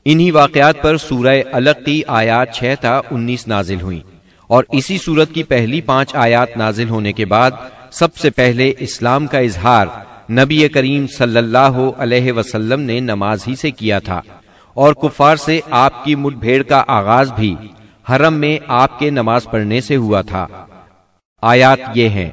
انہی واقعات پر سورہ علق کی آیات 6 تا 19 نازل ہوئیں، اور اسی سورت کی پہلی 5 آیات نازل ہونے کے بعد سب سے پہلے اسلام کا اظہار نبی کریم صلی اللہ علیہ وسلم نے نماز ہی سے کیا تھا، اور کفار سے آپ کی مٹ بھیڑ کا آغاز بھی حرم میں آپ کے نماز پڑھنے سے ہوا تھا۔ آیات یہ ہیں: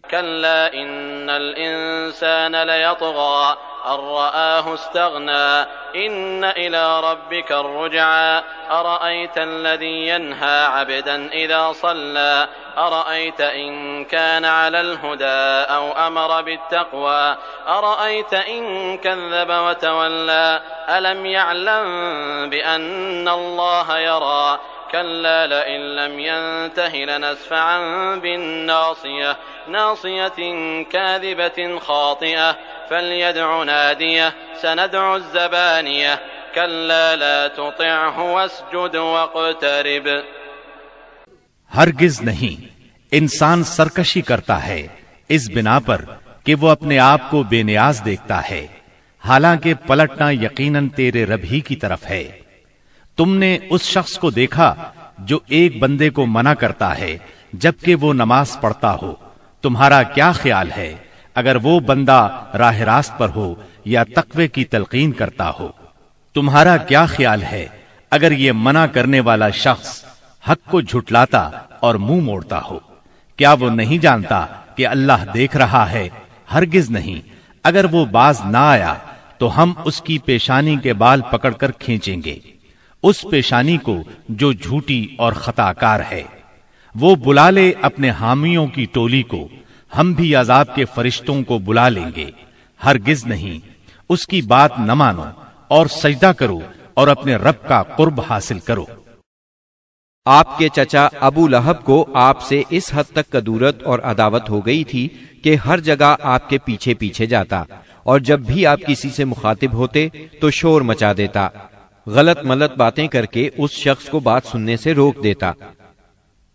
كلا إن الإنسان ليطغى أن رآه استغنى إن إلى ربك الرجعى أرأيت الذي ينهى عبدا إذا صلى أرأيت إن كان على الهدى أو أمر بالتقوى أرأيت إن كذب وتولى ألم يعلم بأن الله يرى كلا لئن لم ينته لنسفعا بالناصية ناصية كاذبة خاطئة فليدع ناديه سندع الزبانية كلا لا تطعه واسجد واقترب۔ ہرگز نہیں، انسان سرکشی کرتا ہے اس بنا پر کہ وہ اپنے آپ کو بے نیاز دیکھتا ہے، حالانکہ پلٹنا یقیناً تیرے رب ہی کی طرف ہے۔ تم نے اس شخص کو دیکھا جو ایک بندے کو منع کرتا ہے جبکہ وہ نماز پڑھتا ہو، تمہارا کیا خیال ہے اگر وہ بندہ راہ راست پر ہو یا تقوی کی تلقین کرتا ہو؟ تمہارا کیا خیال ہے اگر یہ منع کرنے والا شخص حق کو جھٹلاتا اور منہ موڑتا ہو؟ کیا وہ نہیں جانتا کہ اللہ دیکھ رہا ہے؟ ہرگز نہیں، اگر وہ باز نہ آیا تو ہم اس کی پیشانی کے بال پکڑ کر کھینچیں گے، اس پیشانی کو جو جھوٹی اور خطا کار ہے۔ وہ بلا لے اپنے حامیوں کی ٹولی کو، ہم بھی عذاب کے فرشتوں کو بلا لیں گے۔ ہرگز نہیں، اس کی بات نہ مانو اور سجدہ کرو اور اپنے رب کا قرب حاصل کرو۔ آپ کے چچا ابو لہب کو آپ سے اس حد تک کدورت اور عداوت ہو گئی تھی کہ ہر جگہ آپ کے پیچھے پیچھے جاتا، اور جب بھی آپ کسی سے مخاطب ہوتے تو شور مچا دیتا، غلط ملت باتیں کر کے اس شخص کو بات سننے سے روک دیتا۔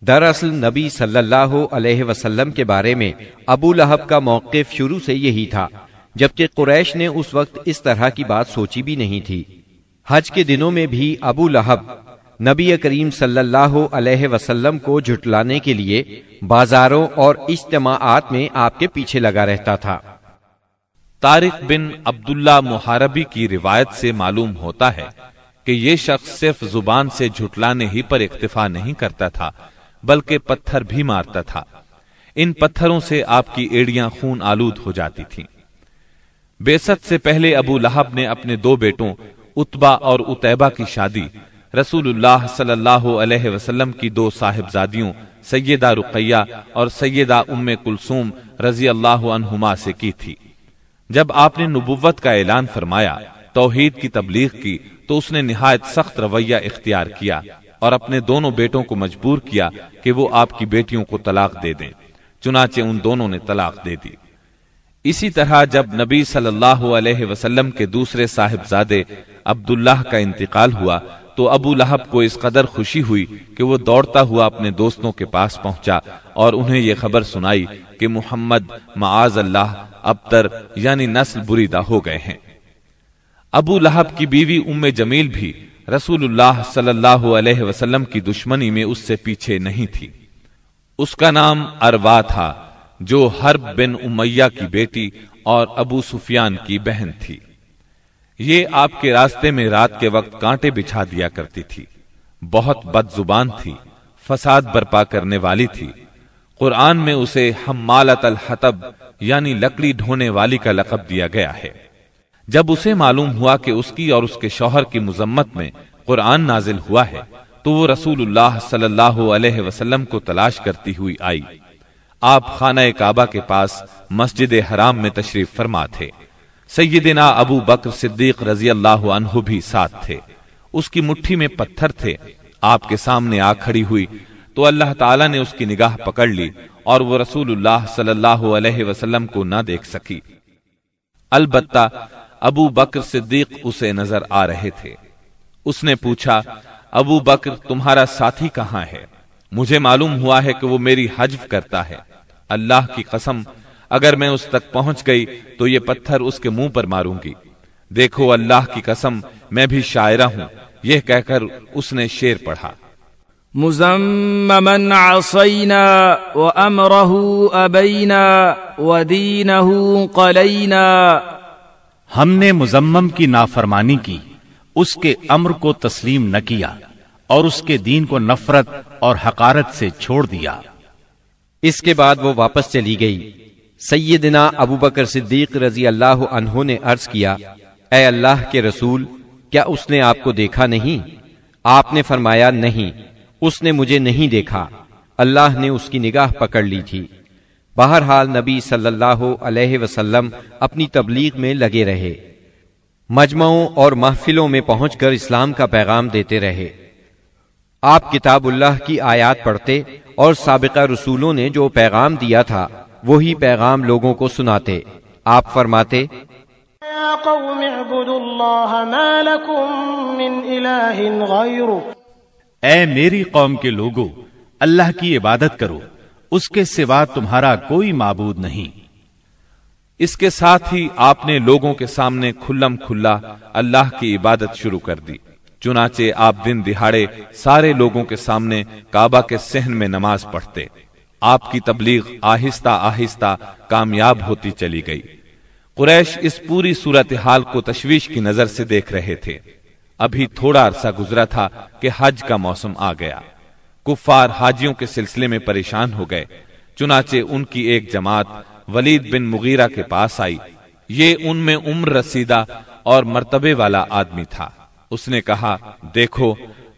دراصل نبی صلی اللہ علیہ وسلم کے بارے میں ابو لہب کا موقف شروع سے یہی تھا، جبکہ قریش نے اس وقت اس طرح کی بات سوچی بھی نہیں تھی۔ حج کے دنوں میں بھی ابو لہب نبی کریم صلی اللہ علیہ وسلم کو جھٹلانے کے لیے بازاروں اور اجتماعات میں آپ کے پیچھے لگا رہتا تھا۔ طارق بن عبداللہ محاربی کی روایت سے معلوم ہوتا ہے کہ یہ شخص صرف زبان سے جھٹلانے ہی پر اکتفا نہیں کرتا تھا بلکہ پتھر بھی مارتا تھا۔ ان پتھروں سے آپ کی ایڑیاں خون آلود ہو جاتی تھیں۔ بعثت سے پہلے ابو لہب نے اپنے 2 بیٹوں عتبہ اور عتیبہ کی شادی رسول اللہ صلی اللہ علیہ وسلم کی 2 صاحبزادیوں سیدہ رقیہ اور سیدہ ام کلثوم رضی اللہ عنہما سے کی تھی۔ جب آپ نے نبوت کا اعلان فرمایا، توحید کی تبلیغ کی، تو اس نے نہایت سخت رویہ اختیار کیا اور اپنے دونوں بیٹوں کو مجبور کیا کہ وہ آپ کی بیٹیوں کو طلاق دے دیں۔ چنانچہ ان دونوں نے طلاق دے دی۔ اسی طرح جب نبی صلی اللہ علیہ وسلم کے دوسرے صاحبزادے عبداللہ کا انتقال ہوا تو ابو لہب کو اس قدر خوشی ہوئی کہ وہ دوڑتا ہوا اپنے دوستوں کے پاس پہنچا اور انہیں یہ خبر سنائی کہ محمد معاذ اللہ ابتر یعنی نسل بریدہ ہو گئے ہیں۔ ابو لہب کی بیوی ام جمیل بھی رسول اللہ صلی اللہ علیہ وسلم کی دشمنی میں اس سے پیچھے نہیں تھی۔ اس کا نام اروا تھا جو حرب بن امیہ کی بیٹی اور ابو سفیان کی بہن تھی۔ یہ آپ کے راستے میں رات کے وقت کانٹے بچھا دیا کرتی تھی، بہت بد زبان تھی، فساد برپا کرنے والی تھی۔ قرآن میں اسے حمالۃ الحطب یعنی لکڑی ڈھونے والی کا لقب دیا گیا ہے۔ جب اسے معلوم ہوا کہ اس کی اور اس کے شوہر کی مذمت میں قرآن نازل ہوا ہے تو وہ رسول اللہ صلی اللہ علیہ وسلم کو تلاش کرتی ہوئی آئی۔ آپ خانہ کعبہ کے پاس مسجد حرام میں تشریف فرما تھے۔ سیدنا ابو بکر صدیق رضی اللہ عنہ بھی ساتھ تھے۔ اس کی مٹھی میں پتھر تھے۔ آپ کے سامنے آ کھڑی ہوئی تو اللہ تعالیٰ نے اس کی نگاہ پکڑ لی اور وہ رسول اللہ صلی اللہ علیہ وسلم کو نہ دیکھ سکی۔ البتہ ابو بکر صدیق اسے نظر آ رہے تھے۔ اس نے پوچھا، ابو بکر تمہارا ساتھی کہاں ہے؟ مجھے معلوم ہوا ہے کہ وہ میری حجب کرتا ہے۔ اللہ کی قسم اگر میں اس تک پہنچ گئی تو یہ پتھر اس کے منہ پر ماروں گی۔ دیکھو اللہ کی قسم میں بھی شاعرہ ہوں، یہ کہہ کر اس نے شعر پڑھا۔ مزمما عصینا وامرہ ابینا ودینہ قلینا، ہم نے مزمم کی نافرمانی کی، اس کے امر کو تسلیم نہ کیا اور اس کے دین کو نفرت اور حقارت سے چھوڑ دیا۔ اس کے بعد وہ واپس چلی گئی۔ سیدنا ابو بکر صدیق رضی اللہ عنہ نے عرض کیا، اے اللہ کے رسول، کیا اس نے آپ کو دیکھا نہیں؟ آپ نے فرمایا، نہیں، اس نے مجھے نہیں دیکھا، اللہ نے اس کی نگاہ پکڑ لی تھی۔ بہرحال نبی صلی اللہ علیہ وسلم اپنی تبلیغ میں لگے رہے، مجمعوں اور محفلوں میں پہنچ کر اسلام کا پیغام دیتے رہے۔ آپ کتاب اللہ کی آیات پڑھتے اور سابقہ رسولوں نے جو پیغام دیا تھا وہی پیغام لوگوں کو سناتے۔ آپ فرماتے، یا قوم اعبدوا اللہ ما لکم من الہ غیرہ، اے میری قوم کے لوگو، اللہ کی عبادت کرو، اس کے سوا تمہارا کوئی معبود نہیں۔ اس کے ساتھ ہی آپ نے لوگوں کے سامنے کھلم کھلا اللہ کی عبادت شروع کر دی۔ چنانچہ آپ دن دہاڑے سارے لوگوں کے سامنے کعبہ کے صحن میں نماز پڑھتے۔ آپ کی تبلیغ آہستہ آہستہ کامیاب ہوتی چلی گئی۔ قریش اس پوری صورتحال کو تشویش کی نظر سے دیکھ رہے تھے۔ ابھی تھوڑا عرصہ گزرا تھا کہ حج کا موسم آ گیا۔ کفار حاجیوں کے سلسلے میں پریشان ہو گئے، چنانچہ ان کی ایک جماعت ولید بن مغیرہ کے پاس آئی۔ یہ ان میں عمر رسیدہ اور مرتبے والا آدمی تھا۔ اس نے کہا، دیکھو،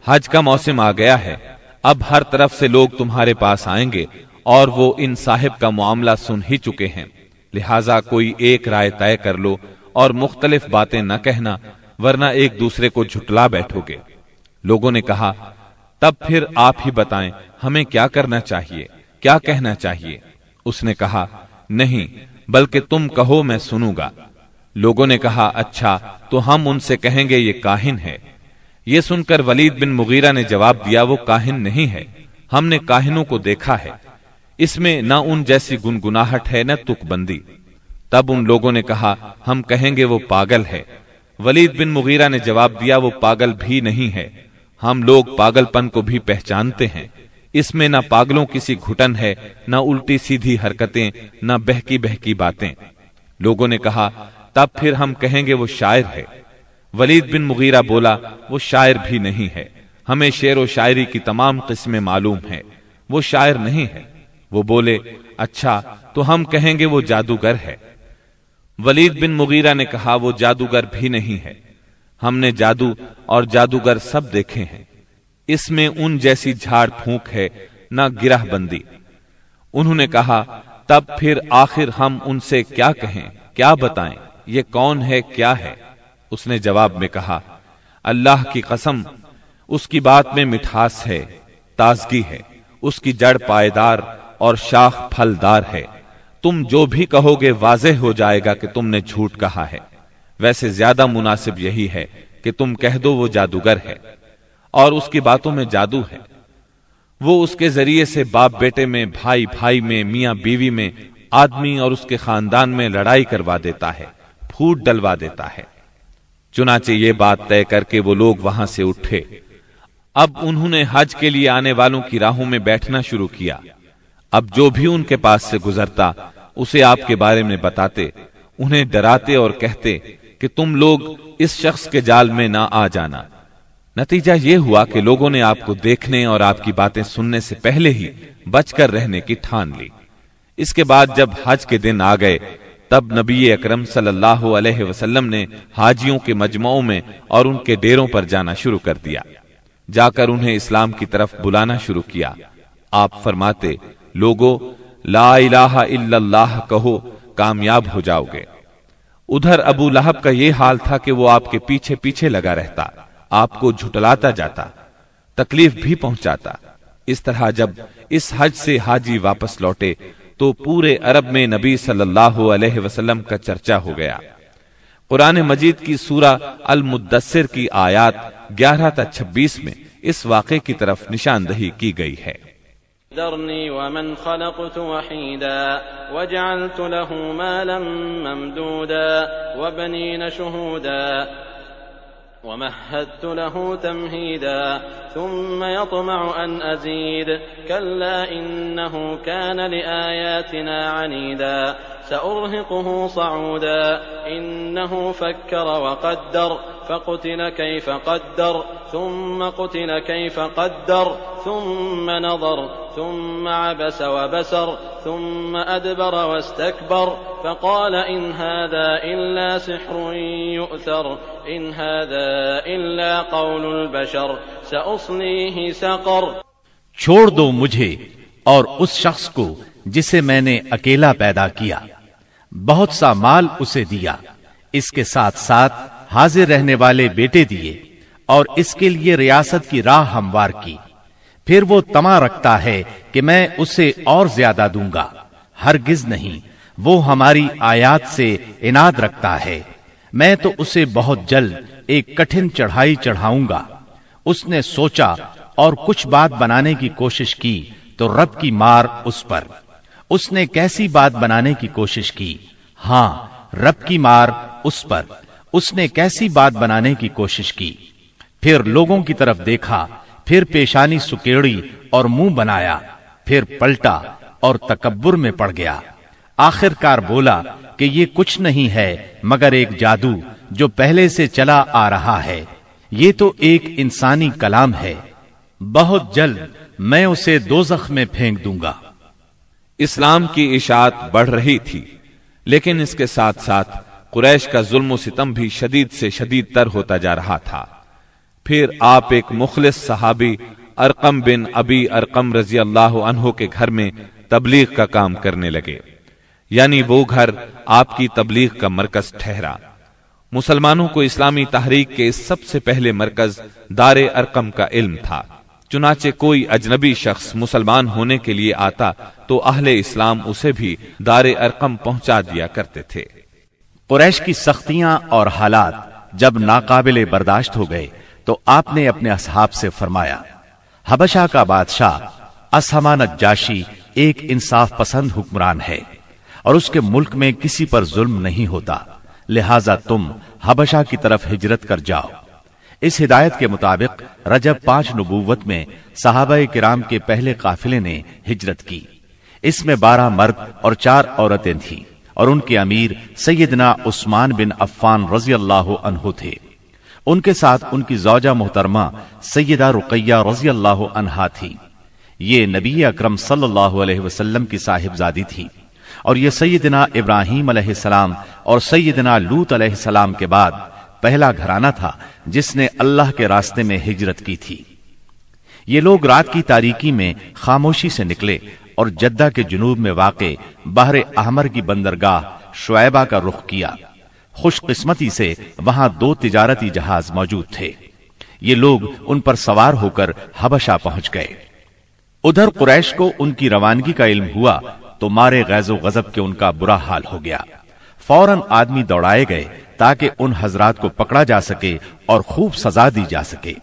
حج کا موسم آ گیا ہے، اب ہر طرف سے لوگ تمہارے پاس آئیں گے اور وہ ان صاحب کا معاملہ سن ہی چکے ہیں، لہٰذا کوئی ایک رائے طے کر لو اور مختلف باتیں نہ کہنا، ورنہ ایک دوسرے کو جھٹلا بیٹھو گے۔ لوگوں نے کہا، تب پھر آپ ہی بتائیں ہمیں کیا کرنا چاہیے، کیا کہنا چاہیے؟ اس نے کہا، نہیں، بلکہ تم کہو، میں سنوں گا۔ لوگوں نے کہا، اچھا، تو ہم ان سے کہیں گے یہ کاہن ہے۔ یہ سن کر ولید بن مغیرہ نے جواب دیا، وہ کاہن نہیں ہے، ہم نے کاہنوں کو دیکھا ہے، اس میں نہ ان جیسی گنگناہٹ ہے نہ تک بندی۔ تب ان لوگوں نے کہا، ہم کہیں گے وہ پاگل ہے۔ ولید بن مغیرہ نے جواب دیا، وہ پاگل بھی نہیں ہے، ہم لوگ پاگل پن کو بھی پہچانتے ہیں، اس میں نہ پاگلوں کسی گھٹن ہے، نہ الٹی سیدھی حرکتیں، نہ بہکی بہکی باتیں۔ لوگوں نے کہا، تب پھر ہم کہیں گے وہ شاعر ہے۔ ولید بن مغیرہ بولا، وہ شاعر بھی نہیں ہے، ہمیں شعر و شاعری کی تمام قسمیں معلوم ہیں، وہ شاعر نہیں ہے۔ وہ بولے، اچھا، تو ہم کہیں گے وہ جادوگر ہے۔ ولید بن مغیرہ نے کہا، وہ جادوگر بھی نہیں ہے، ہم نے جادو اور جادوگر سب دیکھے ہیں، اس میں ان جیسی جھاڑ پھونک ہے نہ گرہ بندی۔ انہوں نے کہا، تب پھر آخر ہم ان سے کیا کہیں، کیا بتائیں، یہ کون ہے، کیا ہے؟ اس نے جواب میں کہا، اللہ کی قسم، اس کی بات میں مٹھاس ہے، تازگی ہے، اس کی جڑ پائیدار اور شاخ پھلدار ہے، تم جو بھی کہو گے واضح ہو جائے گا کہ تم نے جھوٹ کہا ہے۔ ویسے زیادہ مناسب یہی ہے کہ تم کہہ دو وہ جادوگر ہے اور اس کی باتوں میں جادو ہے۔ وہ اس کے ذریعے سے باپ بیٹے میں، بھائی بھائی میں، میاں بیوی میں، آدمی اور اس کے خاندان میں لڑائی کروا دیتا ہے، پھوٹ ڈلوا دیتا ہے۔ چنانچہ یہ بات طے کر کے وہ لوگ وہاں سے اٹھے۔ اب انہوں نے حج کے لیے آنے والوں کی راہوں میں بیٹھنا شروع کیا۔ اب جو بھی ان کے پاس سے گزرتا اسے آپ کے بارے میں بتاتے، انہیں ڈراتے اور کہتے کہ تم لوگ اس شخص کے جال میں نہ آ جانا۔ نتیجہ یہ ہوا کہ لوگوں نے آپ کو دیکھنے اور آپ کی باتیں سننے سے پہلے ہی بچ کر رہنے کی ٹھان لی۔ اس کے بعد جب حج کے دن آ گئے تب نبی اکرم صلی اللہ علیہ وسلم نے حاجیوں کے مجمعوں میں اور ان کے ڈیروں پر جانا شروع کر دیا، جا کر انہیں اسلام کی طرف بلانا شروع کیا۔ آپ فرماتے، لوگو، لا الہ الا اللہ کہو، کامیاب ہو جاؤ گے۔ ادھر ابو لہب کا یہ حال تھا کہ وہ آپ کے پیچھے پیچھے لگا رہتا، آپ کو جھٹلاتا جاتا، تکلیف بھی پہنچاتا۔ اس طرح جب اس حج سے حاجی واپس لوٹے تو پورے عرب میں نبی صلی اللہ علیہ وسلم کا چرچا ہو گیا۔ قرآن مجید کی سورہ المدثر کی آیات 11 تا 26 میں اس واقعے کی طرف نشاندہی کی گئی ہے۔ ذرني ومن خلقت وحيدا وجعلت له مالا ممدودا وبنين شهودا ومهدت له تمهيدا ثم يطمع أن أزيد كلا إنه كان لآياتنا عنيدا سأرهقه صعودا إنه فكر وقدر فقتل كيف قدر ثم قتل كيف قدر ثم نظر ثم عبس وبسر ثم أدبر واستكبر فقال إن هذا إلا سحر يؤثر إن هذا إلا قول البشر سأصليه سقر. چھوڑ دو مجھے اور اس شخص کو جسے میں نے اکیلا پیدا کیا، بہت سا مال اسے دیا، اس کے ساتھ ساتھ حاضر رہنے والے بیٹے دیے اور اس کے لیے ریاست کی راہ ہموار کی. پھر وہ طمع رکھتا ہے کہ میں اسے اور زیادہ دوں گا. ہرگز نہیں، وہ ہماری آیات سے عناد رکھتا ہے. میں تو اسے بہت جلد ایک کٹھن چڑھائی چڑھاؤں گا. اس نے سوچا اور کچھ بات بنانے کی کوشش کی تو رب کی مار اس پر. اس نے کیسی بات بنانے کی کوشش کی؟ ہاں، رب کی مار اس پر. اس نے کیسی بات بنانے کی کوشش کی؟ پھر لوگوں کی طرف دیکھا، پھر پیشانی سکیڑی اور منہ بنایا، پھر پلٹا اور تکبر میں پڑ گیا. آخر کار بولا کہ یہ کچھ نہیں ہے مگر ایک جادو جو پہلے سے چلا آ رہا ہے. یہ تو ایک انسانی کلام ہے. بہت جلد میں اسے دوزخ میں پھینک دوں گا. اسلام کی اشاعت بڑھ رہی تھی، لیکن اس کے ساتھ ساتھ قریش کا ظلم و ستم بھی شدید سے شدید تر ہوتا جا رہا تھا. پھر آپ ایک مخلص صحابی ارقم بن ابی ارقم رضی اللہ عنہ کے گھر میں تبلیغ کا کام کرنے لگے، یعنی وہ گھر آپ کی تبلیغ کا مرکز ٹھہرا. مسلمانوں کو اسلامی تحریک کے اس سب سے پہلے مرکز دار ارقم کا علم تھا. چنانچہ کوئی اجنبی شخص مسلمان ہونے کے لیے آتا تو اہل اسلام اسے بھی دار ارقم پہنچا دیا کرتے تھے. قریش کی سختیاں اور حالات جب ناقابل برداشت ہو گئے تو آپ نے اپنے اصحاب سے فرمایا، حبشہ کا بادشاہ اسہمہ نجاشی ایک انصاف پسند حکمران ہے اور اس کے ملک میں کسی پر ظلم نہیں ہوتا، لہٰذا تم حبشہ کی طرف ہجرت کر جاؤ. اس ہدایت کے مطابق رجب 5 نبوت میں صحابہ کرام کے پہلے قافلے نے ہجرت کی. اس میں 12 مرد اور 4 عورتیں تھیں اور ان کے امیر سیدنا عثمان بن عفان رضی اللہ عنہ تھے. ان کے ساتھ ان کی زوجہ محترمہ سیدہ رقیہ رضی اللہ عنہا تھی. یہ نبی اکرم صلی اللہ علیہ وسلم کی صاحبزادی تھی اور یہ سیدنا ابراہیم علیہ السلام اور سیدنا لوط علیہ السلام کے بعد پہلا گھرانہ تھا جس نے اللہ کے راستے میں ہجرت کی تھی. یہ لوگ رات کی تاریکی میں خاموشی سے نکلے اور جدہ کے جنوب میں واقع بحر احمر کی بندرگاہ شعیبہ کا رخ کیا. خوش قسمتی سے وہاں 2 تجارتی جہاز موجود تھے. یہ لوگ ان پر سوار ہو کر حبشہ پہنچ گئے. ادھر قریش کو ان کی روانگی کا علم ہوا تو مارے غیظ و غضب کے ان کا برا حال ہو گیا. فوراً آدمی دوڑائے گئے تاکہ ان حضرات کو پکڑا جا سکے اور خوب سزا دی جا سکے،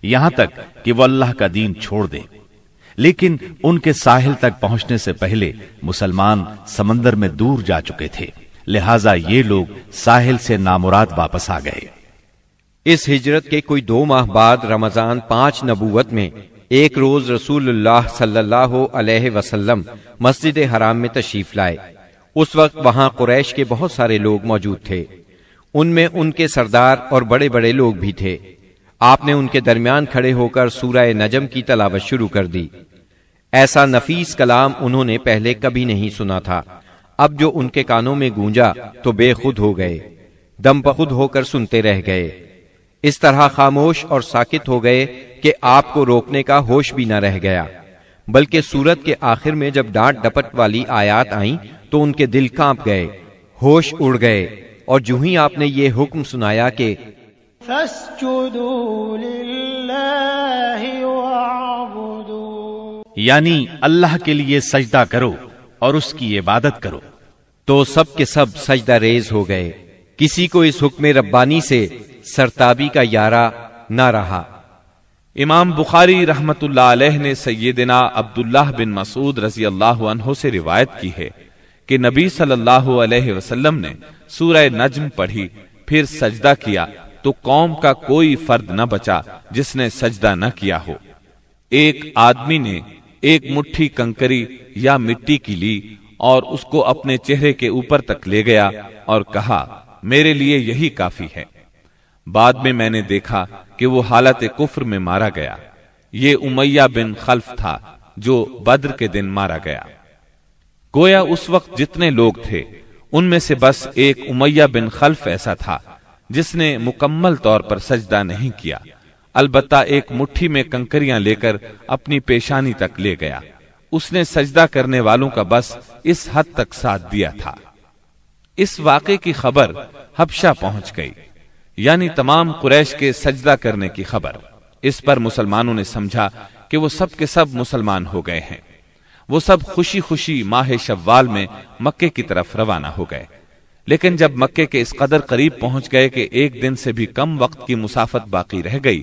یہاں تک کہ وہ اللہ کا دین چھوڑ دیں. لیکن ان کے ساحل تک پہنچنے سے پہلے مسلمان سمندر میں دور جا چکے تھے، لہٰذا یہ لوگ ساحل سے نامراد واپس آ گئے. اس ہجرت کے کوئی 2 ماہ بعد رمضان 5 نبوت میں ایک روز رسول اللہ صلی اللہ علیہ وسلم مسجد حرام میں تشریف لائے. اس وقت وہاں قریش کے بہت سارے لوگ موجود تھے. ان میں ان کے سردار اور بڑے بڑے لوگ بھی تھے. آپ نے ان کے درمیان کھڑے ہو کر سورہ نجم کی تلاوت شروع کر دی. ایسا نفیس کلام انہوں نے پہلے کبھی نہیں سنا تھا. اب جو ان کے کانوں میں گونجا تو بے خود ہو گئے، دم بخود ہو کر سنتے رہ گئے. اس طرح خاموش اور ساکت ہو گئے کہ آپ کو روکنے کا ہوش بھی نہ رہ گیا. بلکہ سورت کے آخر میں جب ڈانٹ ڈپٹ والی آیات آئیں تو ان کے دل کانپ گئے، ہوش اڑ گئے، اور جو ہی آپ نے یہ حکم سنایا کہ فَاسْجُدُوا لِلَّهِ وَاعْبُدُوا، یعنی اللہ کے لیے سجدہ کرو اور اس کی عبادت کرو، تو سب کے سب سجدہ ریز ہو گئے. کسی کو اس حکم ربانی سے سرتابی کا یارہ نہ رہا. امام بخاری رحمت اللہ علیہ نے سیدنا عبداللہ بن مسعود رضی اللہ عنہ سے روایت کی ہے کہ نبی صلی اللہ علیہ وسلم نے سورہ نجم پڑھی، پھر سجدہ کیا، تو قوم کا کوئی فرد نہ بچا جس نے سجدہ نہ کیا ہو۔ ایک آدمی نے ایک مٹھی کنکری یا مٹی کی لی اور اس کو اپنے چہرے کے اوپر تک لے گیا اور کہا میرے لیے یہی کافی ہے۔ بعد میں میں نے دیکھا کہ وہ حالت کفر میں مارا گیا۔ یہ امیہ بن خلف تھا جو بدر کے دن مارا گیا۔ گویا اس وقت جتنے لوگ تھے ان میں سے بس ایک امیہ بن خلف ایسا تھا جس نے مکمل طور پر سجدہ نہیں کیا، البتہ ایک مٹھی میں کنکریاں لے کر اپنی پیشانی تک لے گیا۔ اس نے سجدہ کرنے والوں کا بس اس حد تک ساتھ دیا تھا۔ اس واقعے کی خبر حبشہ پہنچ گئی، یعنی تمام قریش کے سجدہ کرنے کی خبر۔ اس پر مسلمانوں نے سمجھا کہ وہ سب کے سب مسلمان ہو گئے ہیں۔ وہ سب خوشی خوشی ماہ شوال میں مکے کی طرف روانہ ہو گئے، لیکن جب مکے کے اس قدر قریب پہنچ گئے کہ ایک دن سے بھی کم وقت کی مسافت باقی رہ گئی،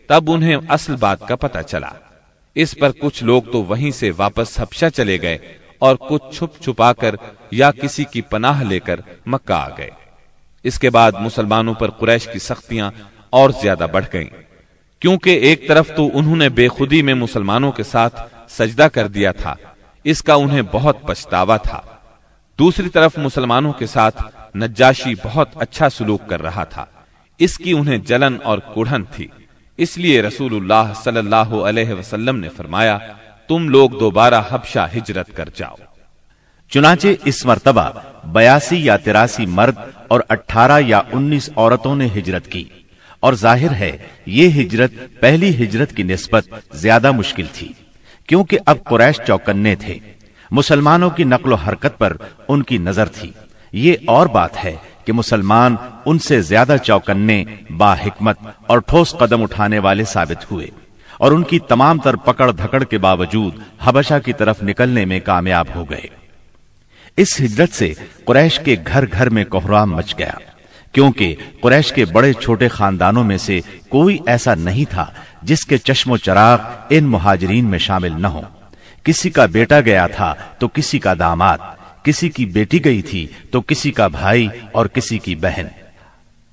تب انہیں اصل بات کا پتہ چلا۔ اس پر کچھ لوگ تو وہیں سے واپس حبشہ چلے گئے اور کچھ چھپ چھپا کر یا کسی کی پناہ لے کر مکہ آ گئے۔ اس کے بعد مسلمانوں پر قریش کی سختیاں اور زیادہ بڑھ گئیں، کیونکہ ایک طرف تو انہوں نے بے خودی میں مسلمانوں کے ساتھ سجدہ کر دیا تھا، اس کا انہیں بہت پچھتاوا تھا، دوسری طرف مسلمانوں کے ساتھ نجاشی بہت اچھا سلوک کر رہا تھا، اس کی انہیں جلن اور کڑھن تھی۔ اس لیے رسول اللہ صلی اللہ علیہ وسلم نے فرمایا تم لوگ دوبارہ حبشہ ہجرت کر جاؤ۔ چنانچہ اس مرتبہ 82 یا 83 مرد اور 18 یا 19 عورتوں نے ہجرت کی، اور ظاہر ہے یہ ہجرت پہلی ہجرت کی نسبت زیادہ مشکل تھی، کیونکہ اب قریش چوکنے تھے، مسلمانوں کی نقل و حرکت پر ان کی نظر تھی۔ یہ اور بات ہے کہ مسلمان ان سے زیادہ چوکنے، با حکمت اور ٹھوس قدم اٹھانے والے ثابت ہوئے، اور ان کی تمام تر پکڑ دھکڑ کے باوجود حبشہ کی طرف نکلنے میں کامیاب ہو گئے۔ اس ہجرت سے قریش کے گھر گھر میں کوہرام مچ گیا، کیونکہ قریش کے بڑے چھوٹے خاندانوں میں سے کوئی ایسا نہیں تھا جس کے چشم و چراغ ان مہاجرین میں شامل نہ ہو۔ کسی کا بیٹا گیا تھا تو کسی کا داماد، کسی کی بیٹی گئی تھی تو کسی کا بھائی اور کسی کی بہن۔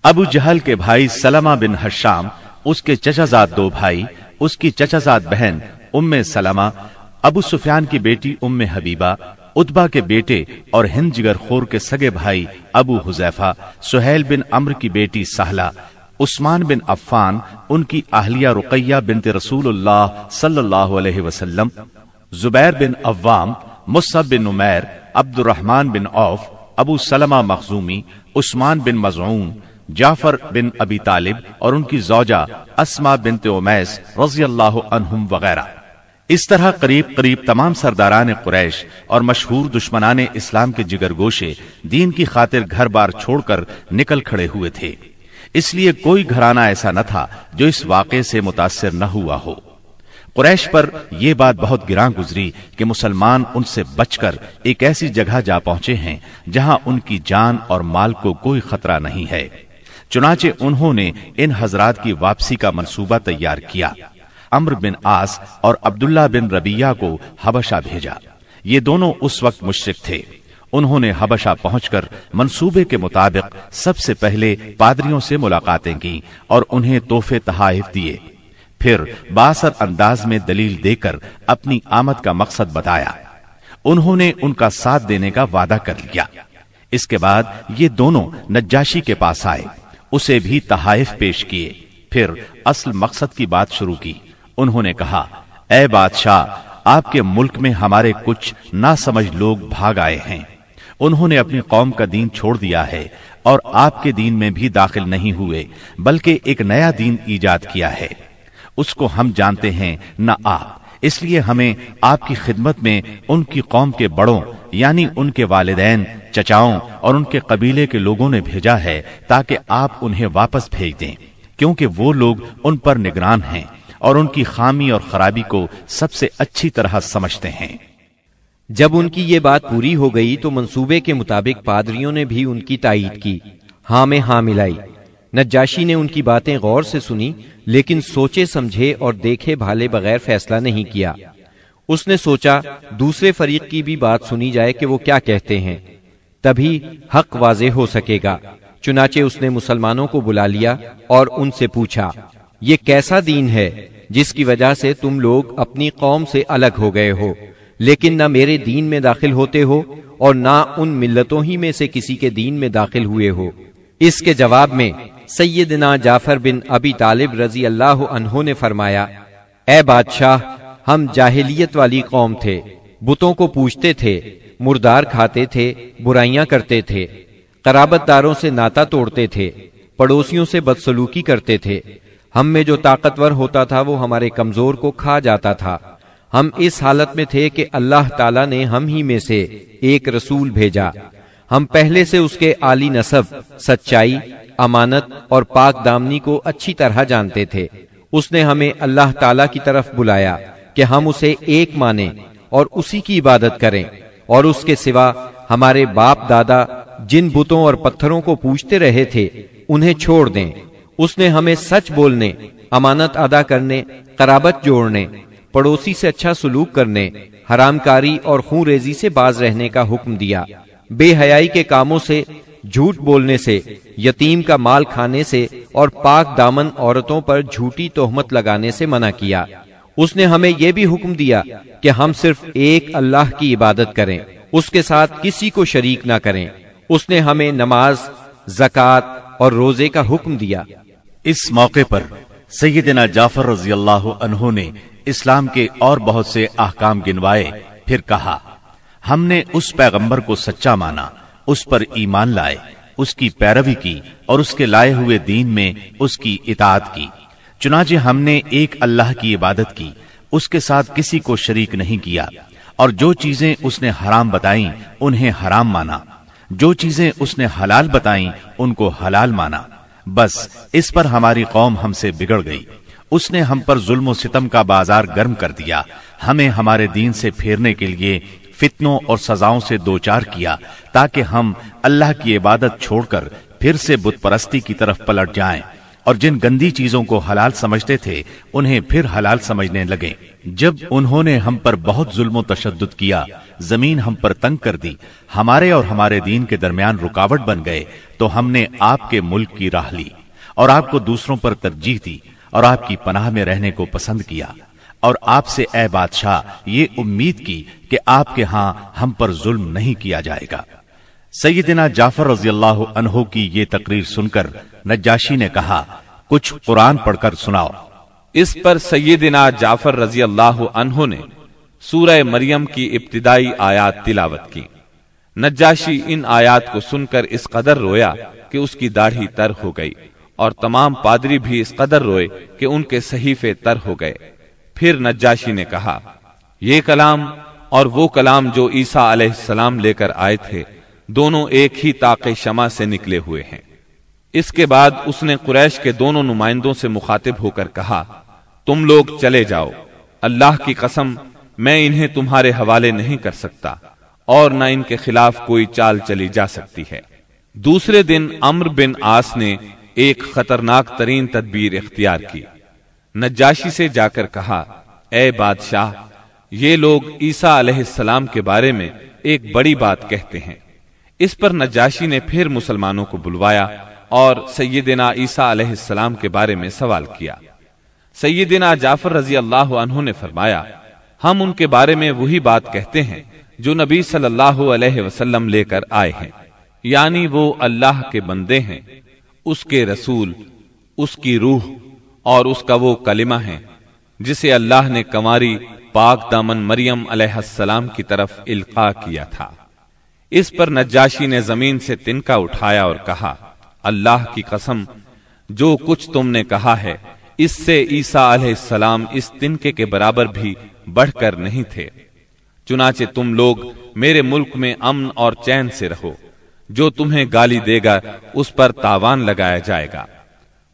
ابو جہل کے بھائی سلمہ بن ہشام، اس کے چچا زاد 2 بھائی، اس کی چچا زاد بہن ام سلمہ، ابو سفیان کی بیٹی ام حبیبہ، عتبہ کے بیٹے اور ہند جگر خور کے سگے بھائی ابو حذیفہ، سہیل بن عمرو کی بیٹی سہلہ، عثمان بن عفان، ان کی اہلیہ رقیہ بنت رسول اللہ صلی اللہ علیہ وسلم، زبیر بن عوام، مصعب بن عمیر، عبد الرحمن بن عوف، ابو سلمہ مخزومی، عثمان بن مظعون، جعفر بن ابی طالب اور ان کی زوجہ اسماء بنت امیس رضی اللہ عنہم وغیرہ۔ اس طرح قریب قریب تمام سرداران قریش اور مشہور دشمنان اسلام کے جگر گوشے دین کی خاطر گھر بار چھوڑ کر نکل کھڑے ہوئے تھے۔ اس لیے کوئی گھرانہ ایسا نہ تھا جو اس واقعے سے متاثر نہ ہوا ہو۔ قریش پر یہ بات بہت گراں گزری کہ مسلمان ان سے بچ کر ایک ایسی جگہ جا پہنچے ہیں جہاں ان کی جان اور مال کو کوئی خطرہ نہیں ہے۔ چنانچہ انہوں نے ان حضرات کی واپسی کا منصوبہ تیار کیا۔ عمرو بن عاص اور عبداللہ بن ربیہ کو حبشہ بھیجا۔ یہ دونوں اس وقت مشرک تھے۔ انہوں نے حبشہ پہنچ کر منصوبے کے مطابق سب سے پہلے پادریوں سے ملاقاتیں کی اور انہیں تحفے تحائف دیے، پھر بااثر انداز میں دلیل دے کر اپنی آمد کا مقصد بتایا۔ انہوں نے ان کا ساتھ دینے کا وعدہ کر لیا۔ اس کے بعد یہ دونوں نجاشی کے پاس آئے، اسے بھی تحائف پیش کیے، پھر اصل مقصد کی بات شروع کی۔ انہوں نے کہا، اے بادشاہ، آپ کے ملک میں ہمارے کچھ ناسمجھ لوگ بھاگ آئے ہیں۔ انہوں نے اپنی قوم کا دین چھوڑ دیا ہے اور آپ کے دین میں بھی داخل نہیں ہوئے، بلکہ ایک نیا دین ایجاد کیا ہے، اس کو ہم جانتے ہیں نہ آپ۔ اس لیے ہمیں آپ کی خدمت میں ان کی قوم کے بڑوں یعنی ان کے والدین، چچاؤں اور ان کے قبیلے کے لوگوں نے بھیجا ہے تاکہ آپ انہیں واپس بھیج دیں، کیونکہ وہ لوگ ان پر نگران ہیں اور ان کی خامی اور خرابی کو سب سے اچھی طرح سمجھتے ہیں۔ جب ان کی یہ بات پوری ہو گئی تو منصوبے کے مطابق پادریوں نے بھی ان کی تائید کی، ہاں میں ہاں ملائی۔ نجاشی نے ان کی باتیں غور سے سنی، لیکن سوچے سمجھے اور دیکھے بھالے بغیر فیصلہ نہیں کیا۔ اس نے سوچا دوسرے فریق کی بھی بات سنی جائے کہ وہ کیا کہتے ہیں، تبھی حق واضح ہو سکے گا۔ چنانچہ اس نے مسلمانوں کو بلا لیا اور ان سے پوچھا، یہ کیسا دین ہے جس کی وجہ سے تم لوگ اپنی قوم سے الگ ہو گئے ہو، لیکن نہ میرے دین میں داخل ہوتے ہو اور نہ ان ملتوں ہی میں سے کسی کے دین میں داخل ہوئے ہو؟ اس کے جواب میں سیدنا جعفر بن ابی طالب رضی اللہ عنہ نے فرمایا، اے بادشاہ، ہم جاہلیت والی قوم تھے، بتوں کو پوجتے تھے، مردار کھاتے تھے، برائیاں کرتے تھے، قرابت داروں سے ناتا توڑتے تھے، پڑوسیوں سے بدسلوکی کرتے تھے، ہم میں جو طاقتور ہوتا تھا وہ ہمارے کمزور کو کھا جاتا تھا، ہم اس حالت میں تھے کہ اللہ تعالیٰ نے ہم ہی میں سے ایک رسول بھیجا، ہم پہلے سے اس کے عالی نسب، سچائی، امانت اور پاک دامنی کو اچھی طرح جانتے تھے۔ اس نے ہمیں اللہ تعالیٰ کی طرف بلایا کہ ہم اسے ایک مانیں اور اسی کی عبادت کریں، اور اس کے سوا ہمارے باپ دادا جن بتوں اور پتھروں کو پوجتے رہے تھے انہیں چھوڑ دیں۔ اس نے ہمیں سچ بولنے، امانت ادا کرنے، قرابت جوڑنے، پڑوسی سے اچھا سلوک کرنے، حرام کاری اور خون ریزی سے باز رہنے کا حکم دیا، بے حیائی کے کاموں سے، جھوٹ بولنے سے، یتیم کا مال کھانے سے اور پاک دامن عورتوں پر جھوٹی تہمت لگانے سے منع کیا۔ اس نے ہمیں یہ بھی حکم دیا کہ ہم صرف ایک اللہ کی عبادت کریں، اس کے ساتھ کسی کو شریک نہ کریں۔ اس نے ہمیں نماز، زکوٰۃ اور روزے کا حکم دیا۔ اس موقع پر سیدنا جعفر رضی اللہ عنہ نے اسلام کے اور بہت سے احکام گنوائے، پھر کہا، ہم نے اس پیغمبر کو سچا مانا، اس پر ایمان لائے، اس کی پیروی کی اور اس کے لائے ہوئے دین میں اس کی اطاعت کی۔ چنانچہ ہم نے ایک اللہ کی عبادت کی، اس کے ساتھ کسی کو شریک نہیں کیا، اور جو چیزیں اس نے حرام بتائیں انہیں حرام مانا، جو چیزیں اس نے حلال بتائیں ان کو حلال مانا۔ بس اس پر ہماری قوم ہم سے بگڑ گئی، اس نے ہم پر ظلم و ستم کا بازار گرم کر دیا، ہمیں ہمارے دین سے پھیرنے کے لیے فتنوں اور سزاؤں سے دوچار کیا تاکہ ہم اللہ کی عبادت چھوڑ کر پھر سے بت پرستی کی طرف پلٹ جائیں، اور جن گندی چیزوں کو حلال سمجھتے تھے انہیں پھر حلال سمجھنے لگے۔ جب انہوں نے ہم پر بہت ظلم و تشدد کیا، زمین ہم پر تنگ کر دی، ہمارے اور ہمارے دین کے درمیان رکاوٹ بن گئے، تو ہم نے آپ کے ملک کی راہ لی اور آپ کو دوسروں پر ترجیح دی اور آپ کی پناہ میں رہنے کو پسند کیا، اور آپ سے اے بادشاہ یہ امید کی کہ آپ کے ہاں ہم پر ظلم نہیں کیا جائے گا۔ سیدنا جعفر رضی اللہ عنہ کی یہ تقریر سن کر نجاشی نے کہا، کچھ قرآن پڑھ کر سناؤ۔ اس پر سیدنا جعفر رضی اللہ عنہ نے سورہ مریم کی ابتدائی آیات تلاوت کی۔ نجاشی ان آیات کو سن کر اس قدر رویا کہ اس کی داڑھی تر ہو گئی، اور تمام پادری بھی اس قدر روئے کہ ان کے صحیفے تر ہو گئے۔ پھر نجاشی نے کہا، یہ کلام اور وہ کلام جو عیسیٰ علیہ السلام لے کر آئے تھے دونوں ایک ہی طاق شمع سے نکلے ہوئے ہیں۔ اس کے بعد اس نے قریش کے دونوں نمائندوں سے مخاطب ہو کر کہا، تم لوگ چلے جاؤ، اللہ کی قسم میں انہیں تمہارے حوالے نہیں کر سکتا، اور نہ ان کے خلاف کوئی چال چلی جا سکتی ہے۔ دوسرے دن عمرو بن عاص نے ایک خطرناک ترین تدبیر اختیار کی۔ نجاشی سے جا کر کہا، اے بادشاہ، یہ لوگ عیسیٰ علیہ السلام کے بارے میں ایک بڑی بات کہتے ہیں۔ اس پر نجاشی نے پھر مسلمانوں کو بلوایا اور سیدنا عیسیٰ علیہ السلام کے بارے میں سوال کیا۔ سیدنا جعفر رضی اللہ عنہ نے فرمایا، ہم ان کے بارے میں وہی بات کہتے ہیں جو نبی صلی اللہ علیہ وسلم لے کر آئے ہیں، یعنی وہ اللہ کے بندے ہیں، اس کے رسول، اس کی روح اور اس کا وہ کلمہ ہے جسے اللہ نے کنواری پاک دامن مریم علیہ السلام کی طرف القاء کیا تھا۔ اس پر نجاشی نے زمین سے تنکا اٹھایا اور کہا، اللہ کی قسم، جو کچھ تم نے کہا ہے اس سے عیسیٰ علیہ السلام اس تنکے کے برابر بھی بڑھ کر نہیں تھے۔ چنانچہ تم لوگ میرے ملک میں امن اور چین سے رہو، جو تمہیں گالی دے گا اس پر تاوان لگایا جائے گا۔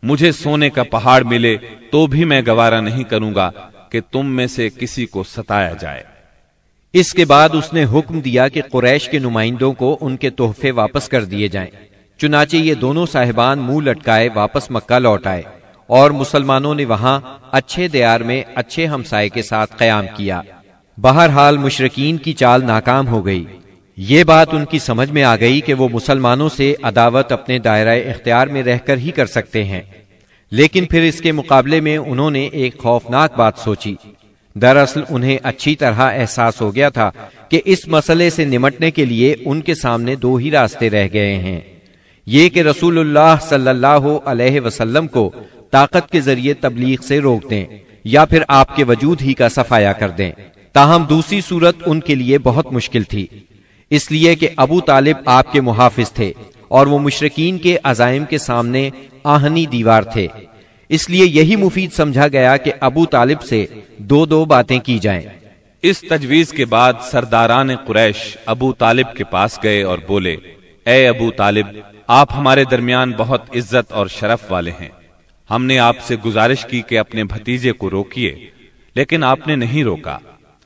مجھے سونے کا پہاڑ ملے تو بھی میں گوارا نہیں کروں گا کہ تم میں سے کسی کو ستایا جائے۔ اس کے بعد اس نے حکم دیا کہ قریش کے نمائندوں کو ان کے تحفے واپس کر دیے جائیں۔ چنانچہ یہ دونوں صاحبان منہ لٹکائے واپس مکہ لوٹ آئے، اور مسلمانوں نے وہاں اچھے دیار میں اچھے ہمسائے کے ساتھ قیام کیا۔ بہرحال مشرکین کی چال ناکام ہو گئی۔ یہ بات ان کی سمجھ میں آ گئی کہ وہ مسلمانوں سے عداوت اپنے دائرہ اختیار میں رہ کر ہی کر سکتے ہیں، لیکن پھر اس کے مقابلے میں انہوں نے ایک خوفناک بات سوچی۔ دراصل انہیں اچھی طرح احساس ہو گیا تھا کہ اس مسئلے سے نمٹنے کے لیے ان کے سامنے دو ہی راستے رہ گئے ہیں، یہ کہ رسول اللہ صلی اللہ علیہ وسلم کو طاقت کے ذریعے تبلیغ سے روک دیں یا پھر آپ کے وجود ہی کا صفایا کر دیں۔ تاہم دوسری صورت ان کے لیے بہت مشکل تھی، اس لیے کہ ابو طالب آپ کے محافظ تھے اور وہ مشرکین کے عزائم کے سامنے آہنی دیوار تھے۔ اس لیے یہی مفید سمجھا گیا کہ ابو طالب سے دو باتیں کی جائیں۔ اس تجویز کے بعد سرداران قریش ابو طالب کے پاس گئے اور بولے، اے ابو طالب، آپ ہمارے درمیان بہت عزت اور شرف والے ہیں، ہم نے آپ سے گزارش کی کہ اپنے بھتیجے کو روکیے، لیکن آپ نے نہیں روکا۔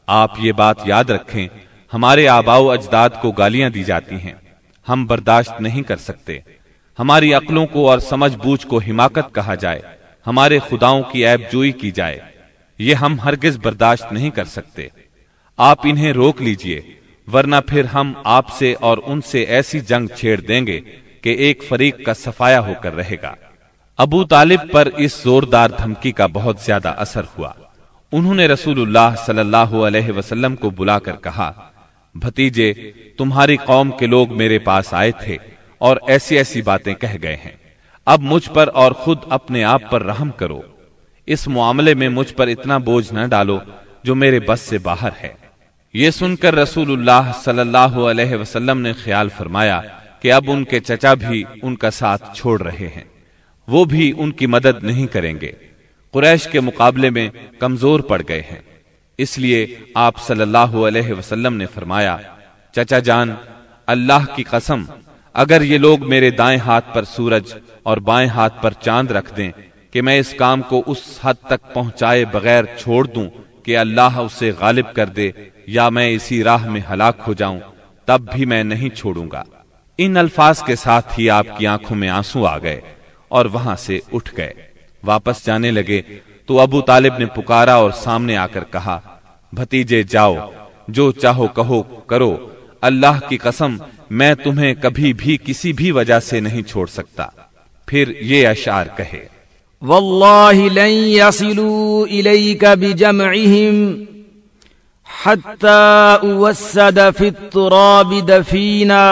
آپ یہ بات یاد رکھیں، ہمارے آباء و اجداد کو گالیاں دی جاتی ہیں، ہم برداشت نہیں کر سکتے۔ ہماری عقلوں کو اور سمجھ بوجھ کو حماقت کہا جائے، ہمارے خداؤں کی عیب جوئی کی جائے، یہ ہم ہرگز برداشت نہیں کر سکتے۔ آپ انہیں روک لیجئے، ورنہ پھر ہم آپ سے اور ان سے ایسی جنگ چھیڑ دیں گے کہ ایک فریق کا صفایا ہو کر رہے گا۔ ابو طالب پر اس زوردار دھمکی کا بہت زیادہ اثر ہوا۔ انہوں نے رسول اللہ صلی اللہ علیہ وسلم کو بلا کر کہا، بھتیجے، تمہاری قوم کے لوگ میرے پاس آئے تھے اور ایسی ایسی باتیں کہہ گئے ہیں، اب مجھ پر اور خود اپنے آپ پر رحم کرو، اس معاملے میں مجھ پر اتنا بوجھ نہ ڈالو جو میرے بس سے باہر ہے۔ یہ سن کر رسول اللہ صلی اللہ علیہ وسلم نے خیال فرمایا کہ اب ان کے چچا بھی ان کا ساتھ چھوڑ رہے ہیں، وہ بھی ان کی مدد نہیں کریں گے، قریش کے مقابلے میں کمزور پڑ گئے ہیں۔ اس لیے آپ صلی اللہ علیہ وسلم نے فرمایا، چچا جان، اللہ کی قسم، اگر یہ لوگ میرے دائیں ہاتھ پر سورج اور بائیں ہاتھ پر چاند رکھ دیں کہ میں اس کام کو اس حد تک پہنچائے بغیر چھوڑ دوں کہ اللہ اسے غالب کر دے یا میں اسی راہ میں ہلاک ہو جاؤں، تب بھی میں نہیں چھوڑوں گا۔ ان الفاظ کے ساتھ ہی آپ کی آنکھوں میں آنسو آ گئے اور وہاں سے اٹھ گئے۔ واپس جانے لگے تو ابو طالب نے پکارا اور سامنے آ کر کہا، بھتیجے جاؤ، جو چاہو کہو کرو، اللہ کی قسم میں تمہیں کبھی بھی کسی بھی وجہ سے نہیں چھوڑ سکتا۔ پھر یہ اشعار کہے، والله لن يصلوا إليك بجمعهم حتى أوسد في التراب دفينا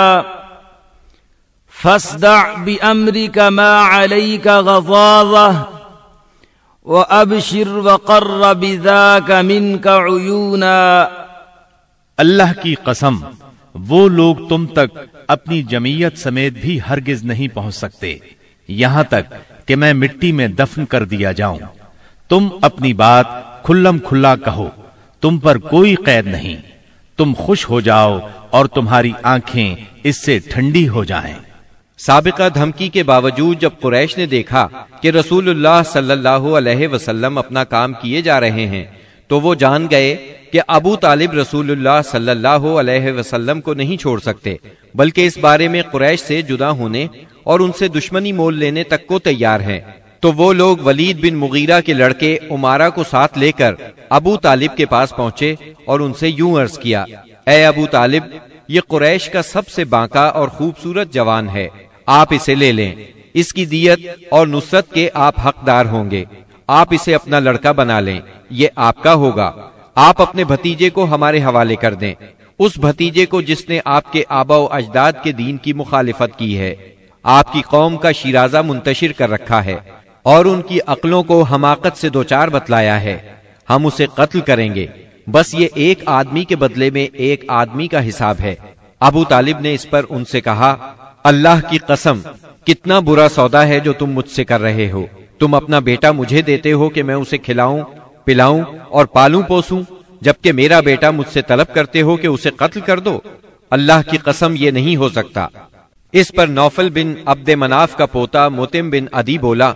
فاصدع بأمرك ما عليك غضاضة وأبشر وقر بذاك منك عيونا۔ اللہ کی قسم، وہ لوگ تم تک اپنی جمعیت سمیت بھی ہرگز نہیں پہنچ سکتے یہاں تک کہ میں مٹی میں دفن کر دیا جاؤں۔ تم اپنی بات کھلم کھلا کہو، تم پر کوئی قید نہیں، تم خوش ہو جاؤ اور تمہاری آنکھیں اس سے ٹھنڈی ہو جائیں۔ سابقہ دھمکی کے باوجود جب قریش نے دیکھا کہ رسول اللہ صلی اللہ علیہ وسلم اپنا کام کیے جا رہے ہیں تو وہ جان گئے کہ ابو طالب رسول اللہ صلی اللہ علیہ وسلم کو نہیں چھوڑ سکتے، بلکہ اس بارے میں قریش سے جدا ہونے اور ان سے دشمنی مول لینے تک کو تیار ہیں۔ تو وہ لوگ ولید بن مغیرہ کے لڑکے عمارہ کو ساتھ لے کر ابو طالب کے پاس پہنچے اور ان سے یوں عرض کیا، اے ابو طالب، یہ قریش کا سب سے بانکا اور خوبصورت جوان ہے، آپ اسے لے لیں، اس کی دیت اور نصرت کے آپ حقدار ہوں گے، آپ اسے اپنا لڑکا بنا لیں، یہ آپ کا ہوگا، آپ اپنے بھتیجے کو ہمارے حوالے کر دیں، اس بھتیجے کو جس نے آپ کے آبا و اجداد کے دین کی مخالفت کی ہے، آپ کی قوم کا شیرازہ منتشر کر رکھا ہے اور ان کی عقلوں کو حماقت سے دوچار بتلایا ہے، ہم اسے قتل کریں گے، بس یہ ایک آدمی کے بدلے میں ایک آدمی کا حساب ہے۔ ابو طالب نے اس پر ان سے کہا، اللہ کی قسم، کتنا برا سودا ہے جو تم مجھ سے کر رہے ہو، تم اپنا بیٹا مجھے دیتے ہو کہ میں اسے کھلاؤں پلاؤں اور پالوں پوسوں، جبکہ میرا بیٹا مجھ سے طلب کرتے ہو کہ اسے قتل کر دو، اللہ کی قسم یہ نہیں ہو سکتا۔ اس پر نوفل بن عبد مناف کا پوتا متم بن عدی بولا،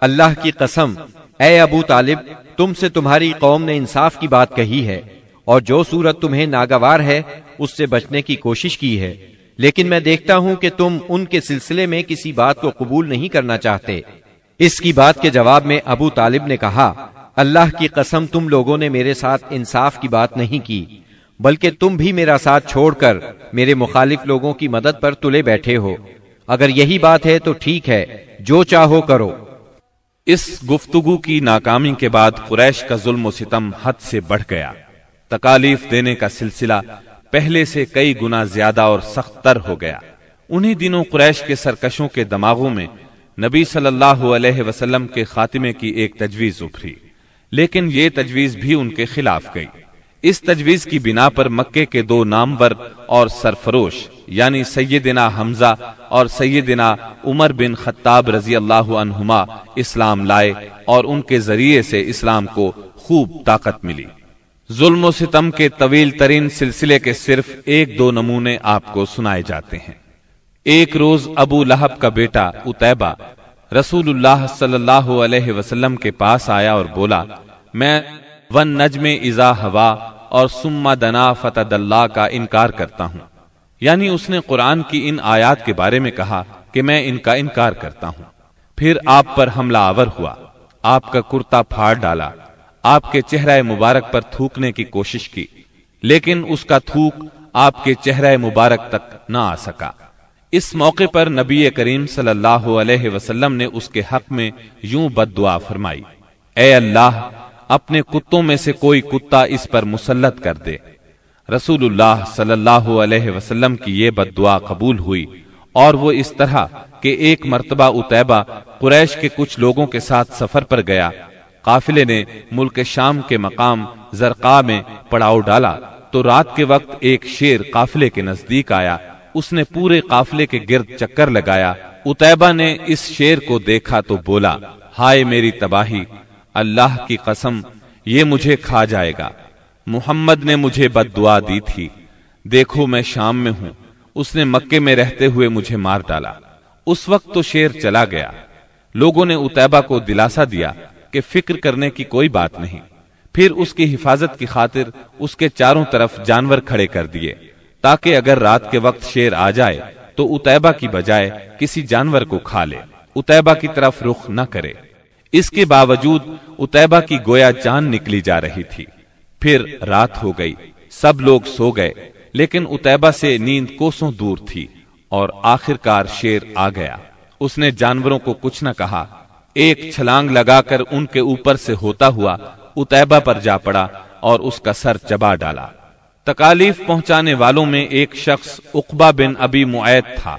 اللہ کی قسم، اے ابو طالب، تم سے تمہاری قوم نے انصاف کی بات کہی ہے اور جو صورت تمہیں ناگوار ہے اس سے بچنے کی کوشش کی ہے، لیکن میں دیکھتا ہوں کہ تم ان کے سلسلے میں کسی بات کو قبول نہیں کرنا چاہتے۔ اس کی بات کے جواب میں ابو طالب نے کہا، اللہ کی قسم، تم لوگوں نے میرے ساتھ انصاف کی بات نہیں کی، بلکہ تم بھی میرا ساتھ چھوڑ کر میرے مخالف لوگوں کی مدد پر تلے بیٹھے ہو۔ اگر یہی بات ہے تو ٹھیک ہے، جو چاہو کرو۔ اس گفتگو کی ناکامی کے بعد قریش کا ظلم و ستم حد سے بڑھ گیا۔ تکالیف دینے کا سلسلہ پہلے سے کئی گنا زیادہ اور سخت تر ہو گیا۔ انہی دنوں قریش کے سرکشوں کے دماغوں میں نبی صلی اللہ علیہ وسلم کے خاتمے کی ایک تجویز ابھری، لیکن یہ تجویز بھی ان کے خلاف گئی۔ اس تجویز کی بنا پر مکے کے دو نامور اور سرفروش یعنی سیدنا حمزہ اور سیدنا عمر بن خطاب رضی اللہ عنہما اسلام لائے اور ان کے ذریعے سے اسلام کو خوب طاقت ملی۔ ظلم و ستم کے طویل ترین سلسلے کے صرف ایک دو نمونے آپ کو سنائے جاتے ہیں۔ ایک روز ابو لہب کا بیٹا عتیبہ رسول اللہ صلی اللہ علیہ وسلم کے پاس آیا اور بولا، میں والنجم اذا ہوا اور ثم دنا فتدلی کا انکار کرتا ہوں، یعنی اس نے قرآن کی ان آیات کے بارے میں کہا کہ میں ان کا انکار کرتا ہوں۔ پھر آپ پر حملہ آور ہوا، آپ کا کرتا پھاڑ ڈالا، آپ کے چہرہ مبارک پر تھوکنے کی کوشش کی، لیکن اس کا تھوک آپ کے چہرہ مبارک تک نہ آ سکا۔ اس موقع پر نبی کریم صلی اللہ علیہ وسلم نے اس کے حق میں یوں بد دعا فرمائی، اے اللہ اپنے کتوں میں سے کوئی کتا اس پر مسلط کر دے۔ رسول اللہ صلی اللہ علیہ وسلم کی یہ بد دعا قبول ہوئی، اور وہ اس طرح کہ ایک مرتبہ عتیبہ قریش کے کچھ لوگوں کے ساتھ سفر پر گیا۔ قافلے نے ملک شام کے مقام زرقاء میں پڑاؤ ڈالا تو رات کے وقت ایک شیر قافلے کے نزدیک آیا۔ اس نے پورے قافلے کے گرد چکر لگایا۔ عتیبہ نے اس شیر کو دیکھا تو بولا، ہائے میری تباہی، اللہ کی قسم یہ مجھے کھا جائے گا۔ محمد نے مجھے بد دعا دی تھی، دیکھو میں شام میں ہوں، اس نے مکے میں رہتے ہوئے مجھے مار ڈالا۔ اس وقت تو شیر چلا گیا۔ لوگوں نے عتیبہ کو دلاسا دیا کہ فکر کرنے کی کوئی بات نہیں۔ پھر اس کی حفاظت کی خاطر اس کے چاروں طرف جانور کھڑے کر دیے، تاکہ اگر رات کے وقت شیر آ جائے تو عتیبہ کی بجائے کسی جانور کو کھا لے، عتیبہ کی طرف رخ نہ کرے۔ اس کے باوجود عتیبہ کی گویا جان نکلی جا رہی تھی۔ پھر رات ہو گئی، سب لوگ سو گئے، لیکن عتیبہ سے نیند کوسوں دور تھی، اور آخر کار شیر آ گیا۔ اس نے جانوروں کو کچھ نہ کہا، ایک چھلانگ لگا کر ان کے اوپر سے ہوتا ہوا عتیبہ پر جا پڑا اور اس کا سر چبا ڈالا۔ تکالیف پہنچانے والوں میں ایک شخص عقبہ بن ابی معیط تھا۔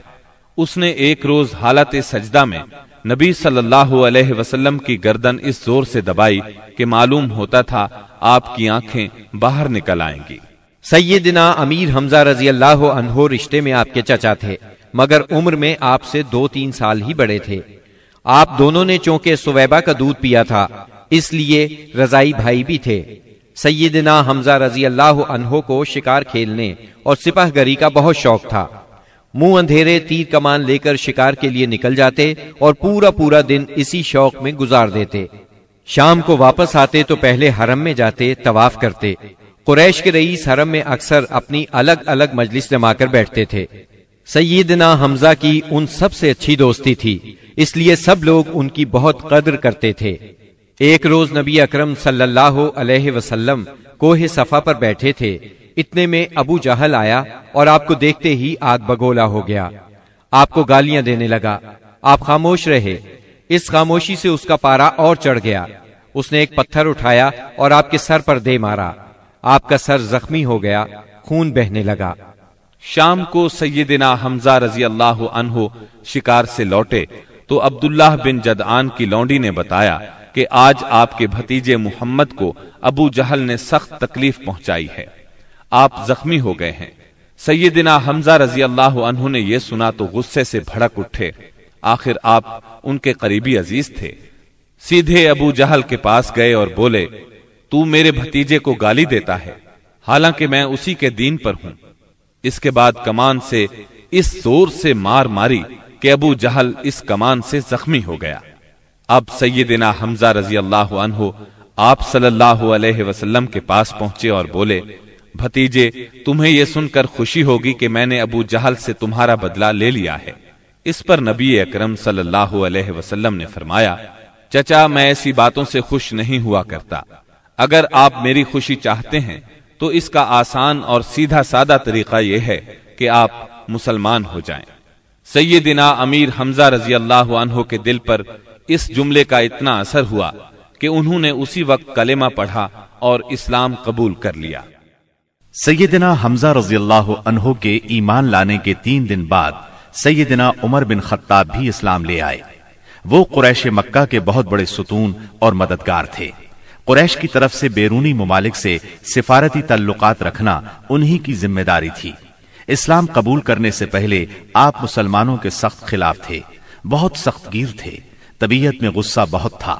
اس نے ایک روز حالت سجدہ میں نبی صلی اللہ علیہ وسلم کی گردن اس زور سے دبائی کہ معلوم ہوتا تھا آپ کی آنکھیں باہر نکل آئیں گی۔ سیدنا امیر حمزہ رضی اللہ عنہ رشتے میں آپ کے چچا تھے، مگر عمر میں آپ سے 2-3 سال ہی بڑے تھے۔ آپ دونوں نے چونکہ سویبہ کا دودھ پیا تھا، اس لیے رضائی بھائی بھی تھے۔ سیدنا حمزہ رضی اللہ عنہ کو شکار کھیلنے اور سپاہ گری کا بہت شوق تھا۔ منہ اندھیرے تیر کمان لے کر شکار کے لیے نکل جاتے اور پورا دن اسی شوق میں گزار دیتے۔ شام کو واپس آتے تو پہلے حرم میں جاتے، طواف کرتے۔ قریش کے رئیس حرم میں اکثر اپنی الگ الگ مجلس جما کر بیٹھتے تھے۔ سیدنا حمزہ کی ان سب سے اچھی دوستی تھی، اس لیے سب لوگ ان کی بہت قدر کرتے تھے۔ ایک روز نبی اکرم صلی اللہ علیہ وسلم کوہ صفا پر بیٹھے تھے، اتنے میں ابو جہل آیا اور آپ کو دیکھتے ہی آگ بگولا ہو گیا۔ آپ کو گالیاں دینے لگا، آپ خاموش رہے۔ اس خاموشی سے اس کا پارا اور چڑھ گیا۔ اس نے ایک پتھر اٹھایا اور آپ کے سر پر دے مارا۔ آپ کا سر زخمی ہو گیا، خون بہنے لگا۔ شام کو سیدنا حمزہ رضی اللہ عنہ شکار سے لوٹے تو عبداللہ بن جدعان کی لونڈی نے بتایا کہ آج آپ کے بھتیجے محمد کو ابو جہل نے سخت تکلیف پہنچائی ہے، آپ زخمی ہو گئے ہیں۔ سیدنا حمزہ رضی اللہ عنہ نے یہ سنا تو غصے سے بھڑک اٹھے۔ آخر آپ ان کے قریبی عزیز تھے۔ سیدھے ابو جہل کے پاس گئے اور بولے، تو میرے بھتیجے کو گالی دیتا ہے، حالانکہ میں اسی کے دین پر ہوں۔ اس کے بعد کمان سے اس زور سے مار ماری کہ ابو جہل اس کمان سے زخمی ہو گیا۔ اب سیدنا حمزہ رضی اللہ عنہ آپ صلی اللہ علیہ وسلم کے پاس پہنچے اور بولے، بھتیجے تمہیں یہ سن کر خوشی ہوگی کہ میں نے ابو جہل سے تمہارا بدلہ لے لیا ہے۔ اس پر نبی اکرم صلی اللہ علیہ وسلم نے فرمایا، چچا میں ایسی باتوں سے خوش نہیں ہوا کرتا، اگر آپ میری خوشی چاہتے ہیں تو اس کا آسان اور سیدھا سادہ طریقہ یہ ہے کہ آپ مسلمان ہو جائیں۔ سیدنا امیر حمزہ رضی اللہ عنہ کے دل پر اس جملے کا اتنا اثر ہوا کہ انہوں نے اسی وقت کلمہ پڑھا اور اسلام قبول کر لیا۔ سیدنا حمزہ رضی اللہ عنہ کے ایمان لانے کے 3 دن بعد سیدنا عمر بن خطاب بھی اسلام لے آئے۔ وہ قریش مکہ کے بہت بڑے ستون اور مددگار تھے۔ قریش کی طرف سے بیرونی ممالک سے سفارتی تعلقات رکھنا انہی کی ذمہ داری تھی۔ اسلام قبول کرنے سے پہلے آپ مسلمانوں کے سخت خلاف تھے، بہت سخت گیر تھے، طبیعت میں غصہ بہت تھا۔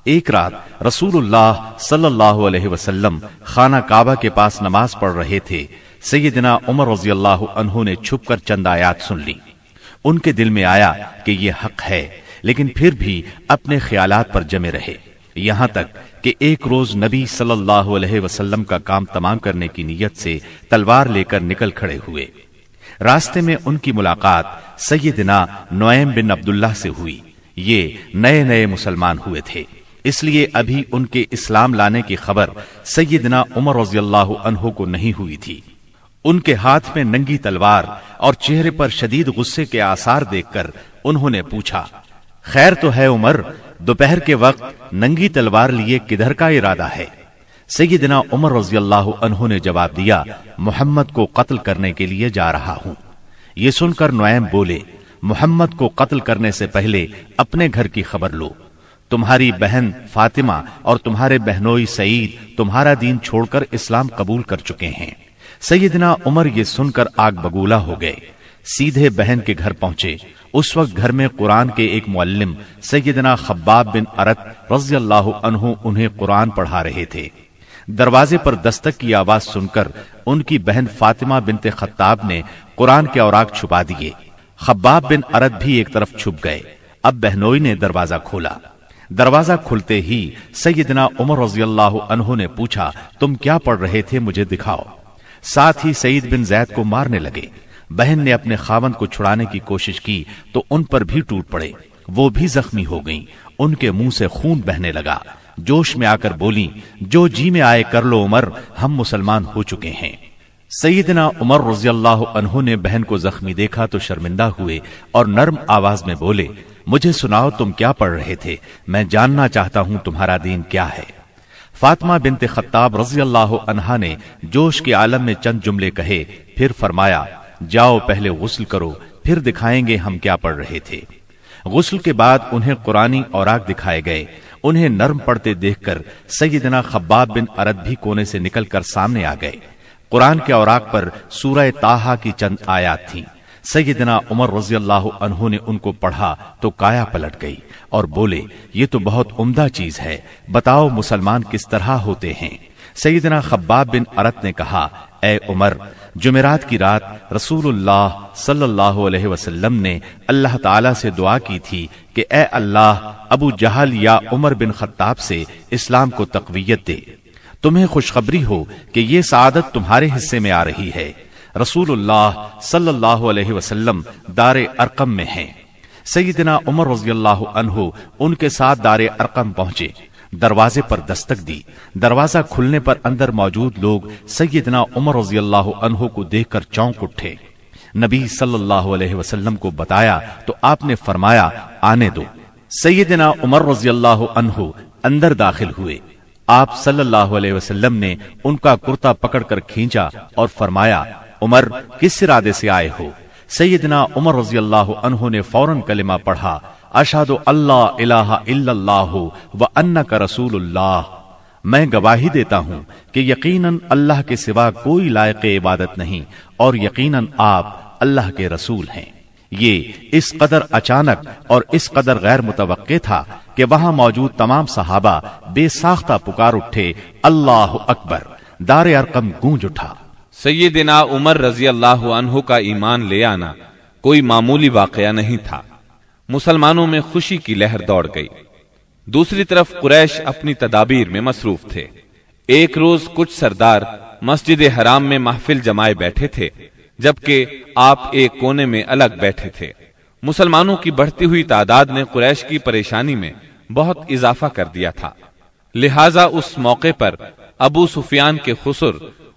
ایک رات رسول اللہ صلی اللہ علیہ وسلم خانہ کعبہ کے پاس نماز پڑھ رہے تھے۔ سیدنا عمر رضی اللہ عنہ نے چھپ کر چند آیات سن لی۔ ان کے دل میں آیا کہ یہ حق ہے، لیکن پھر بھی اپنے خیالات پر جمے رہے، یہاں تک کہ ایک روز نبی صلی اللہ علیہ وسلم کا کام تمام کرنے کی نیت سے تلوار لے کر نکل کھڑے ہوئے۔ راستے میں ان کی ملاقات سیدنا نعیم بن عبداللہ سے ہوئی۔ یہ نئے نئے مسلمان ہوئے تھے، اس لیے ابھی ان کے اسلام لانے کی خبر سیدنا عمر رضی اللہ عنہ کو نہیں ہوئی تھی۔ ان کے ہاتھ میں ننگی تلوار اور چہرے پر شدید غصے کے آثار دیکھ کر انہوں نے پوچھا، خیر تو ہے عمر، دوپہر کے وقت ننگی تلوار لیے کدھر کا ارادہ ہے؟ سیدنا عمر رضی اللہ عنہ نے جواب دیا، محمد کو قتل کرنے کے لیے جا رہا ہوں۔ یہ سن کر نعیم بولے، محمد کو قتل کرنے سے پہلے اپنے گھر کی خبر لو۔ تمہاری بہن فاطمہ اور تمہارے بہنوئی سعید تمہارا دین چھوڑ کر اسلام قبول کر چکے ہیں۔ سیدنا عمر یہ سن کر آگ بگولا ہو گئے، سیدھے بہن کے گھر پہنچے۔ اس وقت گھر میں قرآن کے ایک معلم سیدنا خباب بن ارت رضی اللہ عنہ انہیں قرآن پڑھا رہے تھے۔ دروازے پر دستک کی آواز سن کر ان کی بہن فاطمہ بنت خطاب نے قرآن کے اوراق چھپا دیے۔ خباب بن ارت بھی ایک طرف چھپ گئے۔ اب بہنوئی نے دروازہ کھولا۔ دروازہ کھلتے ہی سیدنا عمر رضی اللہ عنہ نے پوچھا، تم کیا پڑھ رہے تھے، مجھے دکھاؤ۔ ساتھ ہی سعید بن زید کو مارنے لگے۔ بہن نے اپنے خاوند کو چھڑانے کی کوشش کی تو ان پر بھی ٹوٹ پڑے، وہ بھی زخمی ہو گئیں، ان کے منہ سے خون بہنے لگا۔ جوش میں آ کر بولی، جو جی میں آئے کر لو عمر، ہم مسلمان ہو چکے ہیں۔ سیدنا عمر رضی اللہ عنہ نے بہن کو زخمی دیکھا تو شرمندہ ہوئے اور نرم آواز میں بولے، مجھے سناؤ تم کیا پڑھ رہے تھے، میں جاننا چاہتا ہوں تمہارا دین کیا ہے۔ فاطمہ بنت خطاب رضی اللہ عنہا نے جوش کے عالم میں چند جملے کہے، پھر فرمایا، جاؤ پہلے غسل کرو، پھر دکھائیں گے ہم کیا پڑھ رہے تھے۔ غسل کے بعد انہیں قرآنی اوراق دکھائے گئے۔ انہیں نرم پڑھتے دیکھ کر سیدنا خباب بن ارت بھی کونے سے نکل کر سامنے آ گئے۔ قرآن کے اوراق پر سورہ طٰہٰ کی چند آیات تھیں۔ سیدنا عمر رضی اللہ عنہ نے ان کو پڑھا تو کایا پلٹ گئی اور بولے، یہ تو بہت عمدہ چیز ہے، بتاؤ مسلمان کس طرح ہوتے ہیں۔ سیدنا خباب بن ارت نے کہا، اے عمر، جمعرات کی رات رسول اللہ صلی اللہ علیہ وسلم نے اللہ تعالی سے دعا کی تھی کہ اے اللہ، ابو جہل یا عمر بن خطاب سے اسلام کو تقویت دے۔ تمہیں خوشخبری ہو کہ یہ سعادت تمہارے حصے میں آ رہی ہے۔ رسول اللہ صلی اللہ علیہ وسلم دار ارقم میں ہیں۔ سیدنا عمر رضی اللہ عنہ ان کے ساتھ دار ارقم پہنچے، دروازے پر دستک دی۔ دروازہ کھلنے پر اندر موجود لوگ سیدنا عمر رضی اللہ عنہ کو دیکھ کر چونک اٹھے۔ نبی صلی اللہ علیہ وسلم کو بتایا تو آپ نے فرمایا، آنے دو۔ سیدنا عمر رضی اللہ عنہ اندر داخل ہوئے۔ آپ صلی اللہ علیہ وسلم نے ان کا کرتا پکڑ کر کھینچا اور فرمایا، عمر، کس ارادے سے آئے ہو؟ سیدنا عمر رضی اللہ عنہ نے فوراً کلمہ پڑھا، اشہد اللہ الہ الا اللہ وانک رسول اللہ، میں گواہی دیتا ہوں کہ یقیناً اللہ کے سوا کوئی لائق عبادت نہیں اور یقیناً آپ اللہ کے رسول ہیں۔ یہ اس قدر اچانک اور اس قدر غیر متوقع تھا کہ وہاں موجود تمام صحابہ بے ساختہ پکار اٹھے، اللہ اکبر۔ دار ارقم گونج اٹھا۔ سیدنا عمر رضی اللہ عنہ کا ایمان لے آنا کوئی معمولی واقعہ نہیں تھا۔ مسلمانوں میں خوشی کی لہر دوڑ گئی۔ دوسری طرف قریش اپنی تدابیر میں مصروف تھے۔ ایک روز کچھ سردار مسجد حرام میں محفل جمائے بیٹھے تھے، جبکہ آپ ایک کونے میں الگ بیٹھے تھے۔ مسلمانوں کی بڑھتی ہوئی تعداد نے قریش کی پریشانی میں بہت اضافہ کر دیا تھا، لہذا اس موقع پر ابو سفیان کے خسر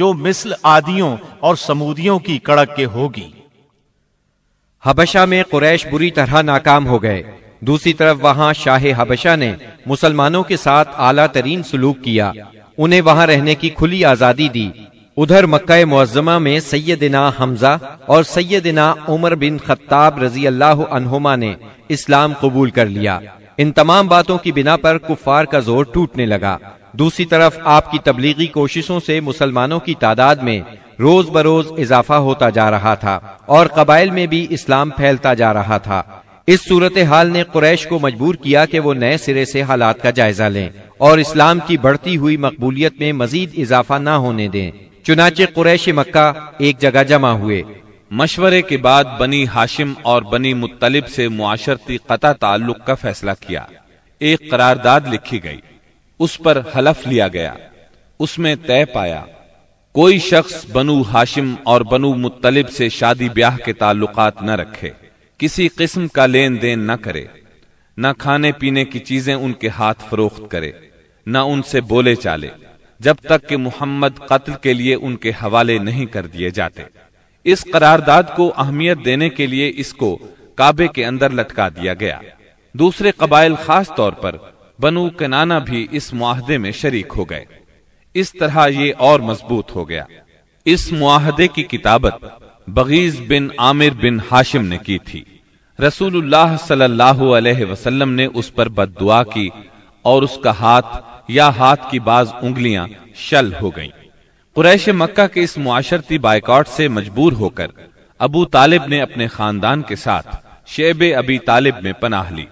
جو مثل عادیوں اور سمودیوں کی کڑک کے ہوگی۔ حبشہ میں قریش بری طرح ناکام ہو گئے۔ دوسری طرف وہاں شاہ حبشہ نے مسلمانوں کے ساتھ اعلیٰ ترین سلوک کیا، انہیں وہاں رہنے کی کھلی آزادی دی۔ ادھر مکہ معظمہ میں سیدنا حمزہ اور سیدنا عمر بن خطاب رضی اللہ عنہما نے اسلام قبول کر لیا۔ ان تمام باتوں کی بنا پر کفار کا زور ٹوٹنے لگا۔ دوسری طرف آپ کی تبلیغی کوششوں سے مسلمانوں کی تعداد میں روز بروز اضافہ ہوتا جا رہا تھا اور قبائل میں بھی اسلام پھیلتا جا رہا تھا۔ اس صورتحال نے قریش کو مجبور کیا کہ وہ نئے سرے سے حالات کا جائزہ لیں اور اسلام کی بڑھتی ہوئی مقبولیت میں مزید اضافہ نہ ہونے دیں۔ چنانچہ قریش مکہ ایک جگہ جمع ہوئے۔ مشورے کے بعد بنی ہاشم اور بنی مطلب سے معاشرتی قطع تعلق کا فیصلہ کیا۔ ایک قرارداد لکھی گئی، اس پر حلف لیا گیا، اس میں طے پایا کوئی شخص بنو ہاشم اور بنو مطلب سے شادی بیاہ کے تعلقات نہ رکھے، کسی قسم کا لین دین نہ کرے، نہ کھانے پینے کی چیزیں ان کے ہاتھ فروخت کرے، نہ ان سے بولے چالے، جب تک کہ محمد قتل کے لیے ان کے حوالے نہیں کر دیے جاتے۔ اس قرارداد کو اہمیت دینے کے لیے اس کو کعبے کے اندر لٹکا دیا گیا۔ دوسرے قبائل خاص طور پر بنو کنانہ بھی اس معاہدے میں شریک ہو گئے۔ اس طرح یہ اور مضبوط ہو گیا۔ اس معاہدے کی کتابت بغیز بن عامر بن ہاشم نے کی تھی۔ رسول اللہ صلی اللہ علیہ وسلم نے اس پر بد دعا کی اور اس کا ہاتھ یا ہاتھ کی بعض انگلیاں شل ہو گئیں۔ قریش مکہ کے اس معاشرتی بائیکاٹ سے مجبور ہو کر ابو طالب نے اپنے خاندان کے ساتھ شیب ابی طالب میں پناہ لی۔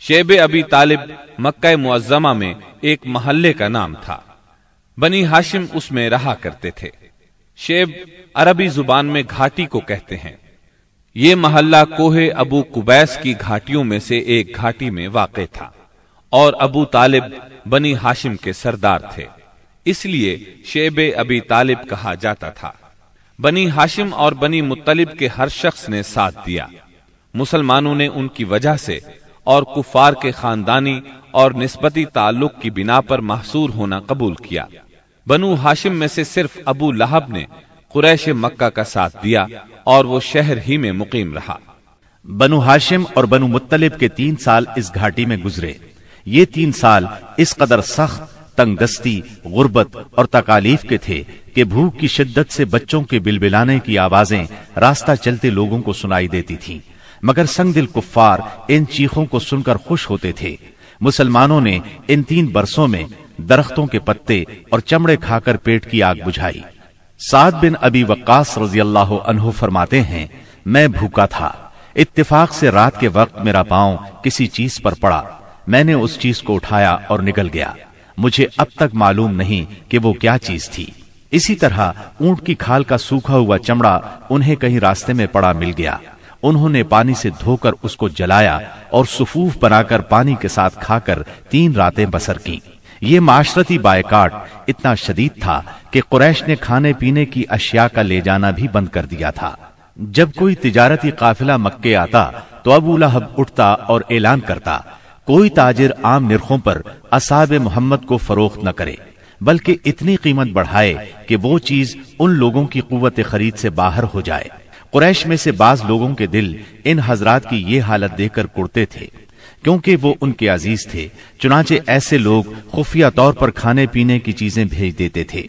شیب ابی طالب مکہ معظمہ میں ایک محلے کا نام تھا۔ بنی ہاشم اس میں رہا کرتے تھے۔ شیب عربی زبان میں گھاٹی کو کہتے ہیں۔ یہ محلہ کوہ ابو قبیس کی گھاٹیوں میں سے ایک گھاٹی میں واقع تھا اور ابو طالب بنی ہاشم کے سردار تھے، اس لیے شیب ابی طالب کہا جاتا تھا۔ بنی ہاشم اور بنی مطلب کے ہر شخص نے ساتھ دیا۔ مسلمانوں نے ان کی وجہ سے اور کفار کے خاندانی اور نسبتی تعلق کی بنا پر محصور ہونا قبول کیا۔ بنو ہاشم میں سے صرف ابو لہب نے قریش مکہ کا ساتھ دیا اور وہ شہر ہی میں مقیم رہا۔ بنو ہاشم اور بنو مطلب کے 3 سال اس گھاٹی میں گزرے۔ یہ 3 سال اس قدر سخت، تنگ دستی، غربت اور تکالیف کے تھے کہ بھوک کی شدت سے بچوں کے بلبلانے کی آوازیں راستہ چلتے لوگوں کو سنائی دیتی تھیں، مگر سنگ دل کفار ان چیخوں کو سن کر خوش ہوتے تھے۔ مسلمانوں نے ان 3 برسوں میں درختوں کے پتے اور چمڑے کھا کر پیٹ کی آگ بجھائی۔ سعد بن ابی وقاص رضی اللہ عنہ فرماتے ہیں، میں بھوکا تھا، اتفاق سے رات کے وقت میرا پاؤں کسی چیز پر پڑا، میں نے اس چیز کو اٹھایا اور نکل گیا، مجھے اب تک معلوم نہیں کہ وہ کیا چیز تھی۔ اسی طرح اونٹ کی کھال کا سوکھا ہوا چمڑا انہیں کہیں راستے میں پڑا مل گیا، انہوں نے پانی سے دھو کر اس کو جلایا اور صفوف بنا کر پانی کے ساتھ کھا کر 3 راتیں بسر کی۔ یہ معاشرتی بائیکاٹ اتنا شدید تھا کہ قریش نے کھانے پینے کی اشیاء کا لے جانا بھی بند کر دیا تھا۔ جب کوئی تجارتی قافلہ مکے آتا تو ابو لہب اٹھتا اور اعلان کرتا، کوئی تاجر عام نرخوں پر اصحاب محمد کو فروخت نہ کرے، بلکہ اتنی قیمت بڑھائے کہ وہ چیز ان لوگوں کی قوت خرید سے باہر ہو جائے۔ قریش میں سے بعض لوگوں کے دل ان حضرات کی یہ حالت دیکھ کر کڑتے تھے، کیونکہ وہ ان کے عزیز تھے، چنانچہ ایسے لوگ خفیہ طور پر کھانے پینے کی چیزیں بھیج دیتے تھے۔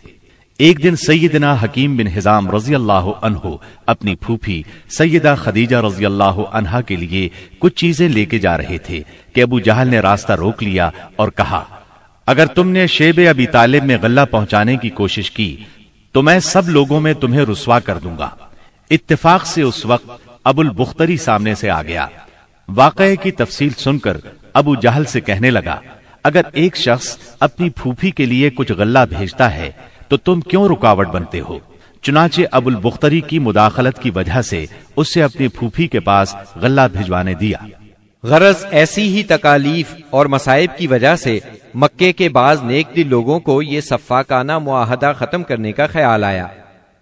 ایک دن سیدنا حکیم بن حزام رضی اللہ عنہ اپنی پھوپھی سیدہ خدیجہ رضی اللہ عنہا کے لیے کچھ چیزیں لے کے جا رہے تھے کہ ابو جہل نے راستہ روک لیا اور کہا، اگر تم نے شیب ابی طالب میں غلہ پہنچانے کی کوشش کی تو میں سب لوگوں میں تمہیں رسوا کر دوں گا۔ اتفاق سے اس وقت ابو البختری سامنے سے آ گیا۔ واقعے کی تفصیل سن کر ابو جہل سے کہنے لگا، اگر ایک شخص اپنی پھوپھی کے لیے کچھ غلہ بھیجتا ہے تو تم کیوں رکاوٹ بنتے ہو؟ چنانچہ ابو البختری کی مداخلت کی وجہ سے اسے اپنی پھوپھی کے پاس غلہ بھجوانے دیا۔ غرض ایسی ہی تکالیف اور مصائب کی وجہ سے مکے کے بعض نیک دل لوگوں کو یہ سفاکانہ معاہدہ ختم کرنے کا خیال آیا۔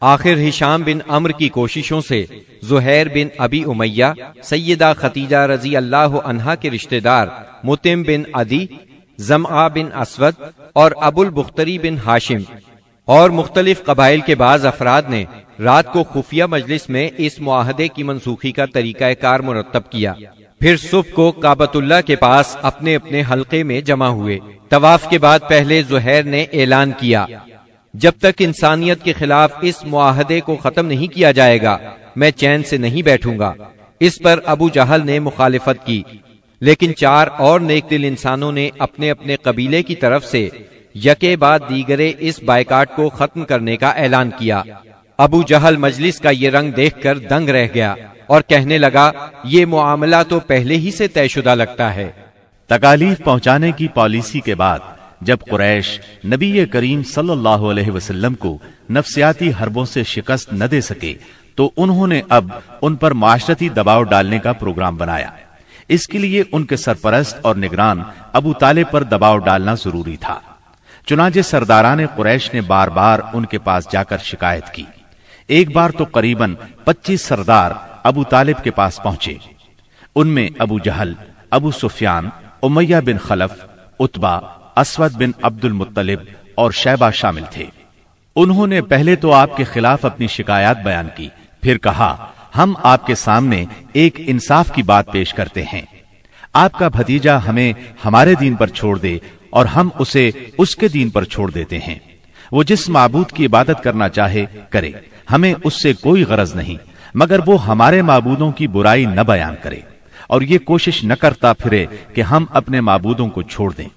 آخر ہشام بن عمرو کی کوششوں سے زہیر بن ابی امیہ، سیدہ خدیجہ رضی اللہ عنہا کے رشتہ دار مطعم بن عدی، زمعہ بن اسود اور ابو البختری بن ہاشم اور مختلف قبائل کے بعض افراد نے رات کو خفیہ مجلس میں اس معاہدے کی منسوخی کا طریقہ کار مرتب کیا، پھر صبح کو کعبۃ اللہ کے پاس اپنے اپنے حلقے میں جمع ہوئے۔ طواف کے بعد پہلے زہیر نے اعلان کیا، جب تک انسانیت کے خلاف اس معاہدے کو ختم نہیں کیا جائے گا میں چین سے نہیں بیٹھوں گا۔ اس پر ابو جہل نے مخالفت کی، لیکن 4 اور نیک دل انسانوں نے اپنے اپنے قبیلے کی طرف سے یکے بعد دیگرے اس بائیکاٹ کو ختم کرنے کا اعلان کیا۔ ابو جہل مجلس کا یہ رنگ دیکھ کر دنگ رہ گیا اور کہنے لگا، یہ معاملہ تو پہلے ہی سے طے شدہ لگتا ہے۔ تکالیف پہنچانے کی پالیسی کے بعد جب قریش نبی کریم صلی اللہ علیہ وسلم کو نفسیاتی حربوں سے شکست نہ دے سکے تو انہوں نے اب ان پر معاشرتی دباؤ ڈالنے کا پروگرام بنایا۔ اس کے لیے ان کے سرپرست اور نگران ابو طالب پر دباؤ ڈالنا ضروری تھا۔ چنانچہ سرداران قریش نے بار بار ان کے پاس جا کر شکایت کی۔ ایک بار تو قریباً 25 سردار ابو طالب کے پاس پہنچے۔ ان میں ابو جہل، ابو سفیان، امیہ بن خلف، عتبہ، اسود بن عبد المطلب اور شیبہ شامل تھے۔ انہوں نے پہلے تو آپ کے خلاف اپنی شکایات بیان کی، پھر کہا، ہم آپ کے سامنے ایک انصاف کی بات پیش کرتے ہیں۔ آپ کا بھتیجا ہمیں ہمارے دین پر چھوڑ دے اور ہم اسے اس کے دین پر چھوڑ دیتے ہیں۔ وہ جس معبود کی عبادت کرنا چاہے کرے، ہمیں اس سے کوئی غرض نہیں، مگر وہ ہمارے معبودوں کی برائی نہ بیان کرے اور یہ کوشش نہ کرتا پھرے کہ ہم اپنے معبودوں کو چھوڑ دیں۔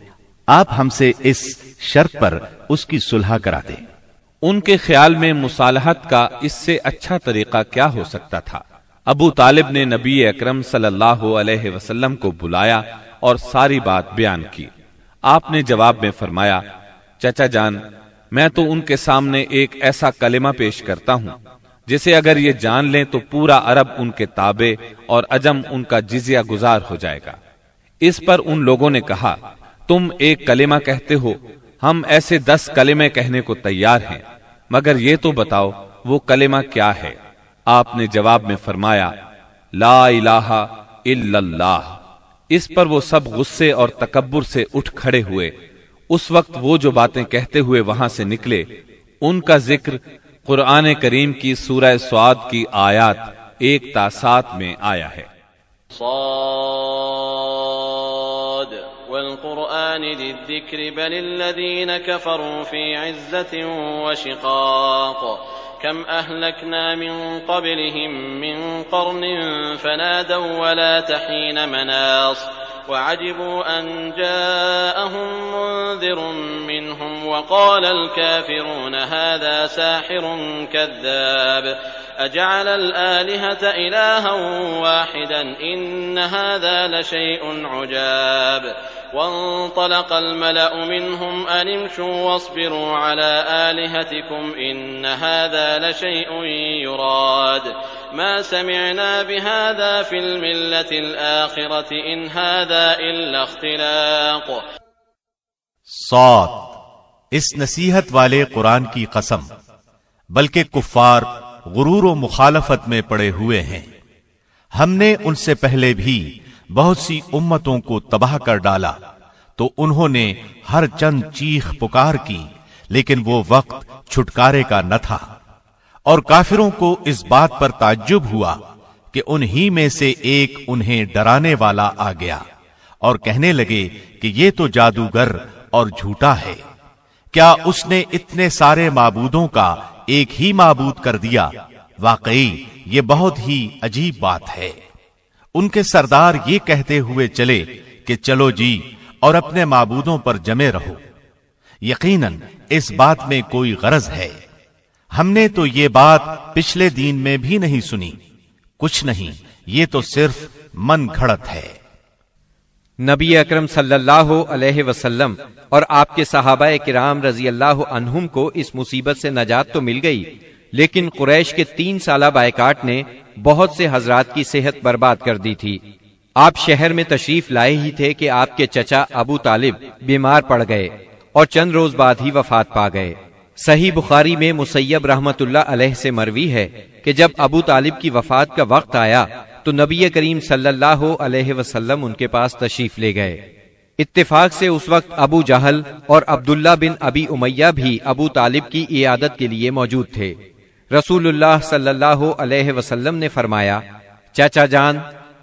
آپ ہم سے اس شرط پر اس کی صلح کراتے۔ ان کے خیال میں مصالحت کا اس سے اچھا طریقہ کیا ہو سکتا تھا۔ ابو طالب نے نبی اکرم صلی اللہ علیہ وسلم کو بلایا اور ساری بات بیان کی۔ آپ نے جواب میں فرمایا، چچا جان، میں تو ان کے سامنے ایک ایسا کلمہ پیش کرتا ہوں جسے اگر یہ جان لیں تو پورا عرب ان کے تابع اور عجم ان کا جزیہ گزار ہو جائے گا۔ اس پر ان لوگوں نے کہا، تم ایک کلمہ کہتے ہو، ہم ایسے 10 کلمے کہنے کو تیار ہیں، مگر یہ تو بتاؤ وہ کلمہ کیا ہے؟ آپ نے جواب میں فرمایا، لا الہ الا اللہ۔ اس پر وہ سب غصے اور تکبر سے اٹھ کھڑے ہوئے۔ اس وقت وہ جو باتیں کہتے ہوئے وہاں سے نکلے ان کا ذکر قرآن کریم کی سورہ سعد کی آیات 1 تا 7 میں آیا ہے۔ صاد والقرآن ذی الذکر بل الذین کفروا فی عزة وشقاق کم اہلکنا من قبلهم من قرن فنادوا ولا تحین مناص وعجبوا أن جاءهم منذر منهم وقال الكافرون هذا ساحر كذاب أجعل الآلهة إلها واحدا إن هذا لشيء عجاب وانطلق الملأ منهم أن امشوا واصبروا على آلهتكم إن هذا لشيء يراد ما سمعنا بهذا في الملة الآخرة إن هذا إلا اختلاق۔ صاد، اس نصیحت والے قرآن کی قسم، بلکہ کفار غرور و مخالفت میں پڑے ہوئے ہیں۔ ہم نے ان سے پہلے بھی بہت سی امتوں کو تباہ کر ڈالا تو انہوں نے ہر چند چیخ پکار کی، لیکن وہ وقت چھٹکارے کا نہ تھا۔ اور کافروں کو اس بات پر تعجب ہوا کہ انہی میں سے ایک انہیں ڈرانے والا آ گیا اور کہنے لگے کہ یہ تو جادوگر اور جھوٹا ہے۔ کیا اس نے اتنے سارے معبودوں کا ایک ہی معبود کر دیا؟ واقعی یہ بہت ہی عجیب بات ہے۔ ان کے سردار یہ کہتے ہوئے چلے کہ چلو جی اور اپنے معبودوں پر جمے رہو، یقیناً اس بات میں کوئی غرض ہے۔ ہم نے تو یہ بات پچھلے دین میں بھی نہیں سنی، کچھ نہیں، یہ تو صرف من گھڑت ہے۔ نبی اکرم صلی اللہ علیہ وسلم اور آپ کے صحابہ کرام رضی اللہ عنہم کو اس مصیبت سے نجات تو مل گئی، لیکن قریش کے 3 سالہ بائیکاٹ نے بہت سے حضرات کی صحت برباد کر دی تھی۔ آپ شہر میں تشریف لائے ہی تھے کہ آپ کے چچا ابو طالب بیمار پڑ گئے اور چند روز بعد ہی وفات پا گئے۔ صحیح بخاری میں مسیب رحمت اللہ علیہ سے مروی ہے کہ جب ابو طالب کی وفات کا وقت آیا تو نبی کریم صلی اللہ علیہ وسلم ان کے پاس تشریف لے گئے۔ اتفاق سے اس وقت ابو جہل اور عبداللہ بن ابی امیہ بھی ابو طالب کی عیادت کے لیے موجود تھے۔ رسول اللہ صلی اللہ علیہ وسلم نے فرمایا، چاچا جان،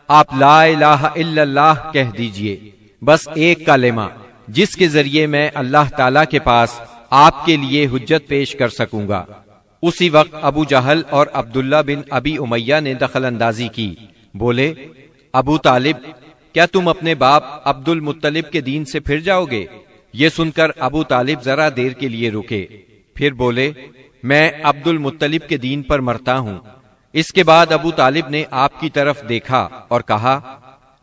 آپ لا الہ الا اللہ کہہ دیجئے، بس ایک کلمہ جس کے ذریعے میں اللہ تعالی کے پاس آپ کے لیے حجت پیش کر سکوں گا۔ اسی وقت ابو جہل اور عبداللہ بن ابی امیہ نے دخل اندازی کی، بولے، ابو طالب، کیا تم اپنے باپ عبد المطلب کے دین سے پھر جاؤ گے؟ یہ سن کر ابو طالب ذرا دیر کے لیے رکے، پھر بولے، میں عبد المطلب کے دین پر مرتا ہوں۔ اس کے بعد ابو طالب نے آپ کی طرف دیکھا اور کہا،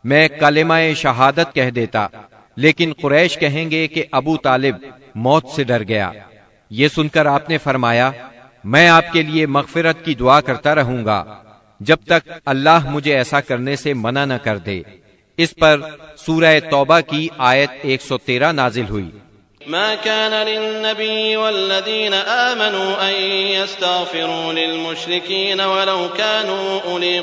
میں کلمہ شہادت کہہ دیتا، لیکن قریش کہیں گے کہ ابو طالب موت سے ڈر گیا۔ یہ سن کر آپ نے فرمایا، میں آپ کے لیے مغفرت کی دعا کرتا رہوں گا جب تک اللہ مجھے ایسا کرنے سے منع نہ کر دے۔ اس پر سورہ توبہ کی آیت 113 نازل ہوئی۔ ما كان للنبي والذين آمنوا أن يستغفروا للمشركين ولو كانوا أولي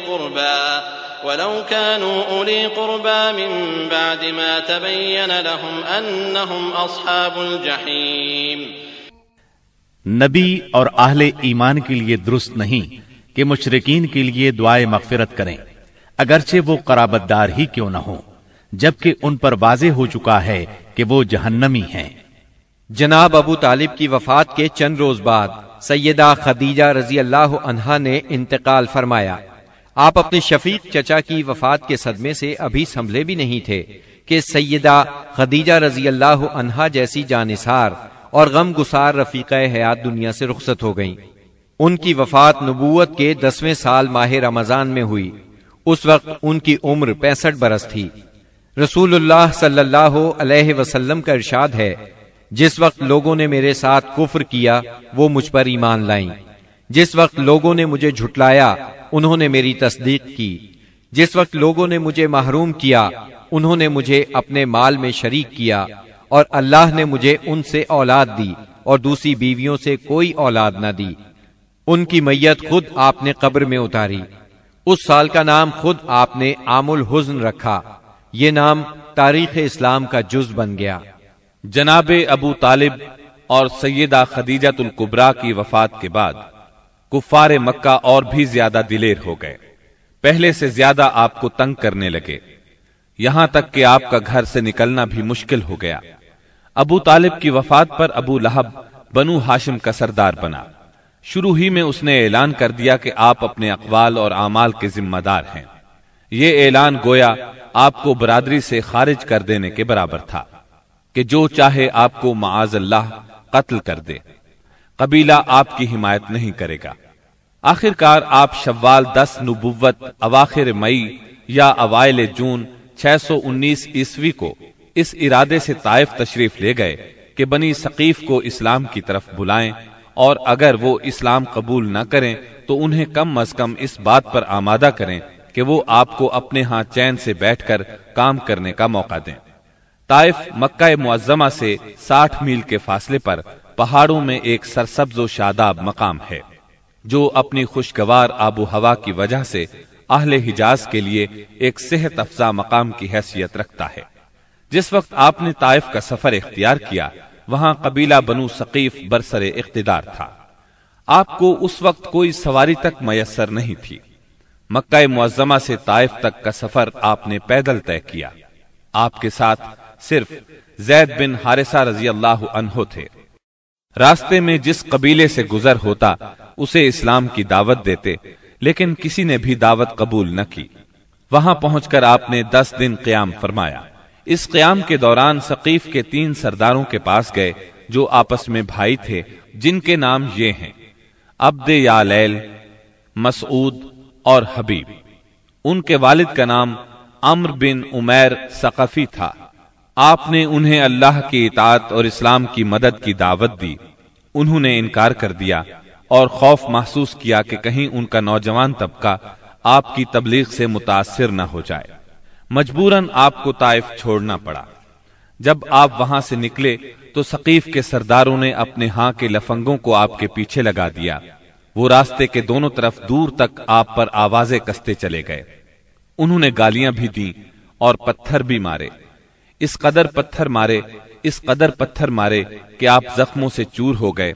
قربى من بعد ما تبين لهم أنهم أصحاب الجحيم۔ نبی اور اہل ایمان کے لیے درست نہیں کہ مشرکین کے لیے دعائے مغفرت کریں، اگرچہ وہ قرابت دار ہی کیوں نہ ہوں، جبکہ ان پر واضح ہو چکا ہے کہ وہ جہنمی ہیں۔ جناب ابو طالب کی وفات کے چند روز بعد سیدہ خدیجہ رضی اللہ عنہا نے انتقال فرمایا۔ آپ اپنے شفیق چچا کی وفات کے صدمے سے ابھی سنبھلے بھی نہیں تھے کہ سیدہ خدیجہ رضی اللہ عنہا جیسی جانثار اور غم گسار رفیقہ حیات دنیا سے رخصت ہو گئیں۔ ان کی وفات نبوت کے 10ویں سال ماہ رمضان میں ہوئی۔ اس وقت ان کی عمر 65 برس تھی۔ رسول اللہ صلی اللہ علیہ وسلم کا ارشاد ہے، جس وقت لوگوں نے میرے ساتھ کفر کیا وہ مجھ پر ایمان لائیں، جس وقت لوگوں نے مجھے جھٹلایا انہوں نے میری تصدیق کی، جس وقت لوگوں نے مجھے محروم کیا انہوں نے مجھے اپنے مال میں شریک کیا، اور اللہ نے مجھے ان سے اولاد دی اور دوسری بیویوں سے کوئی اولاد نہ دی۔ ان کی میت خود آپ نے قبر میں اتاری۔ اس سال کا نام خود آپ نے عام الحزن رکھا۔ یہ نام تاریخ اسلام کا جز بن گیا۔ جناب ابو طالب اور سیدہ خدیجہ الکبریٰ کی وفات کے بعد کفار مکہ اور بھی زیادہ دلیر ہو گئے، پہلے سے زیادہ آپ کو تنگ کرنے لگے، یہاں تک کہ آپ کا گھر سے نکلنا بھی مشکل ہو گیا۔ ابو طالب کی وفات پر ابو لہب بنو ہاشم کا سردار بنا۔ شروع ہی میں اس نے اعلان کر دیا کہ آپ اپنے اقوال اور اعمال کے ذمہ دار ہیں۔ یہ اعلان گویا آپ کو برادری سے خارج کر دینے کے برابر تھا کہ جو چاہے آپ کو معاذ اللہ قتل کر دے، قبیلہ آپ کی حمایت نہیں کرے گا۔ آخر کار آپ شوال 10 نبوت اواخر مئی یا اوائل جون 619 عیسوی کو اس ارادے سے طائف تشریف لے گئے کہ بنی ثقیف کو اسلام کی طرف بلائیں، اور اگر وہ اسلام قبول نہ کریں تو انہیں کم از کم اس بات پر آمادہ کریں کہ وہ آپ کو اپنے ہاں چین سے بیٹھ کر کام کرنے کا موقع دیں۔ طائف مکہ معظمہ سے 60 میل کے فاصلے پر پہاڑوں میں ایک سرسبز و شاداب مقام ہے، جو اپنی خوشگوار آب و ہوا کی وجہ سے اہل حجاز کے لیے ایک صحت افزا مقام کی حیثیت رکھتا ہے۔ جس وقت آپ نے طائف کا سفر اختیار کیا، وہاں قبیلہ بنو ثقیف برسر اقتدار تھا۔ آپ کو اس وقت کوئی سواری تک میسر نہیں تھی۔ مکہ معظمہ سے طائف تک کا سفر آپ نے پیدل طے کیا۔ آپ کے ساتھ صرف زید بن حارثہ رضی اللہ عنہ تھے۔ راستے میں جس قبیلے سے گزر ہوتا اسے اسلام کی دعوت دیتے، لیکن کسی نے بھی دعوت قبول نہ کی۔ وہاں پہنچ کر آپ نے 10 دن قیام فرمایا۔ اس قیام کے دوران ثقیف کے 3 سرداروں کے پاس گئے جو آپس میں بھائی تھے، جن کے نام یہ ہیں عبد یالیل، مسعود اور حبیب۔ ان کے والد کا نام عمر بن عمیر ثقفی تھا۔ آپ نے انہیں اللہ کی اطاعت اور اسلام کی مدد کی دعوت دی۔ انہوں نے انکار کر دیا اور خوف محسوس کیا کہ کہیں ان کا نوجوان طبقہ آپ کی تبلیغ سے متاثر نہ ہو جائے۔ مجبوراً آپ کو طائف چھوڑنا پڑا۔ جب آپ وہاں سے نکلے تو ثقیف کے سرداروں نے اپنے ہاں کے لفنگوں کو آپ کے پیچھے لگا دیا۔ وہ راستے کے دونوں طرف دور تک آپ پر آوازیں کستے چلے گئے۔ انہوں نے گالیاں بھی دیں اور پتھر بھی مارے۔ اس قدر پتھر مارے کہ آپ زخموں سے چور ہو گئے،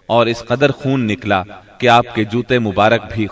اور اس قدر خون نکلا کہ آپ کے جوتے مبارک بھی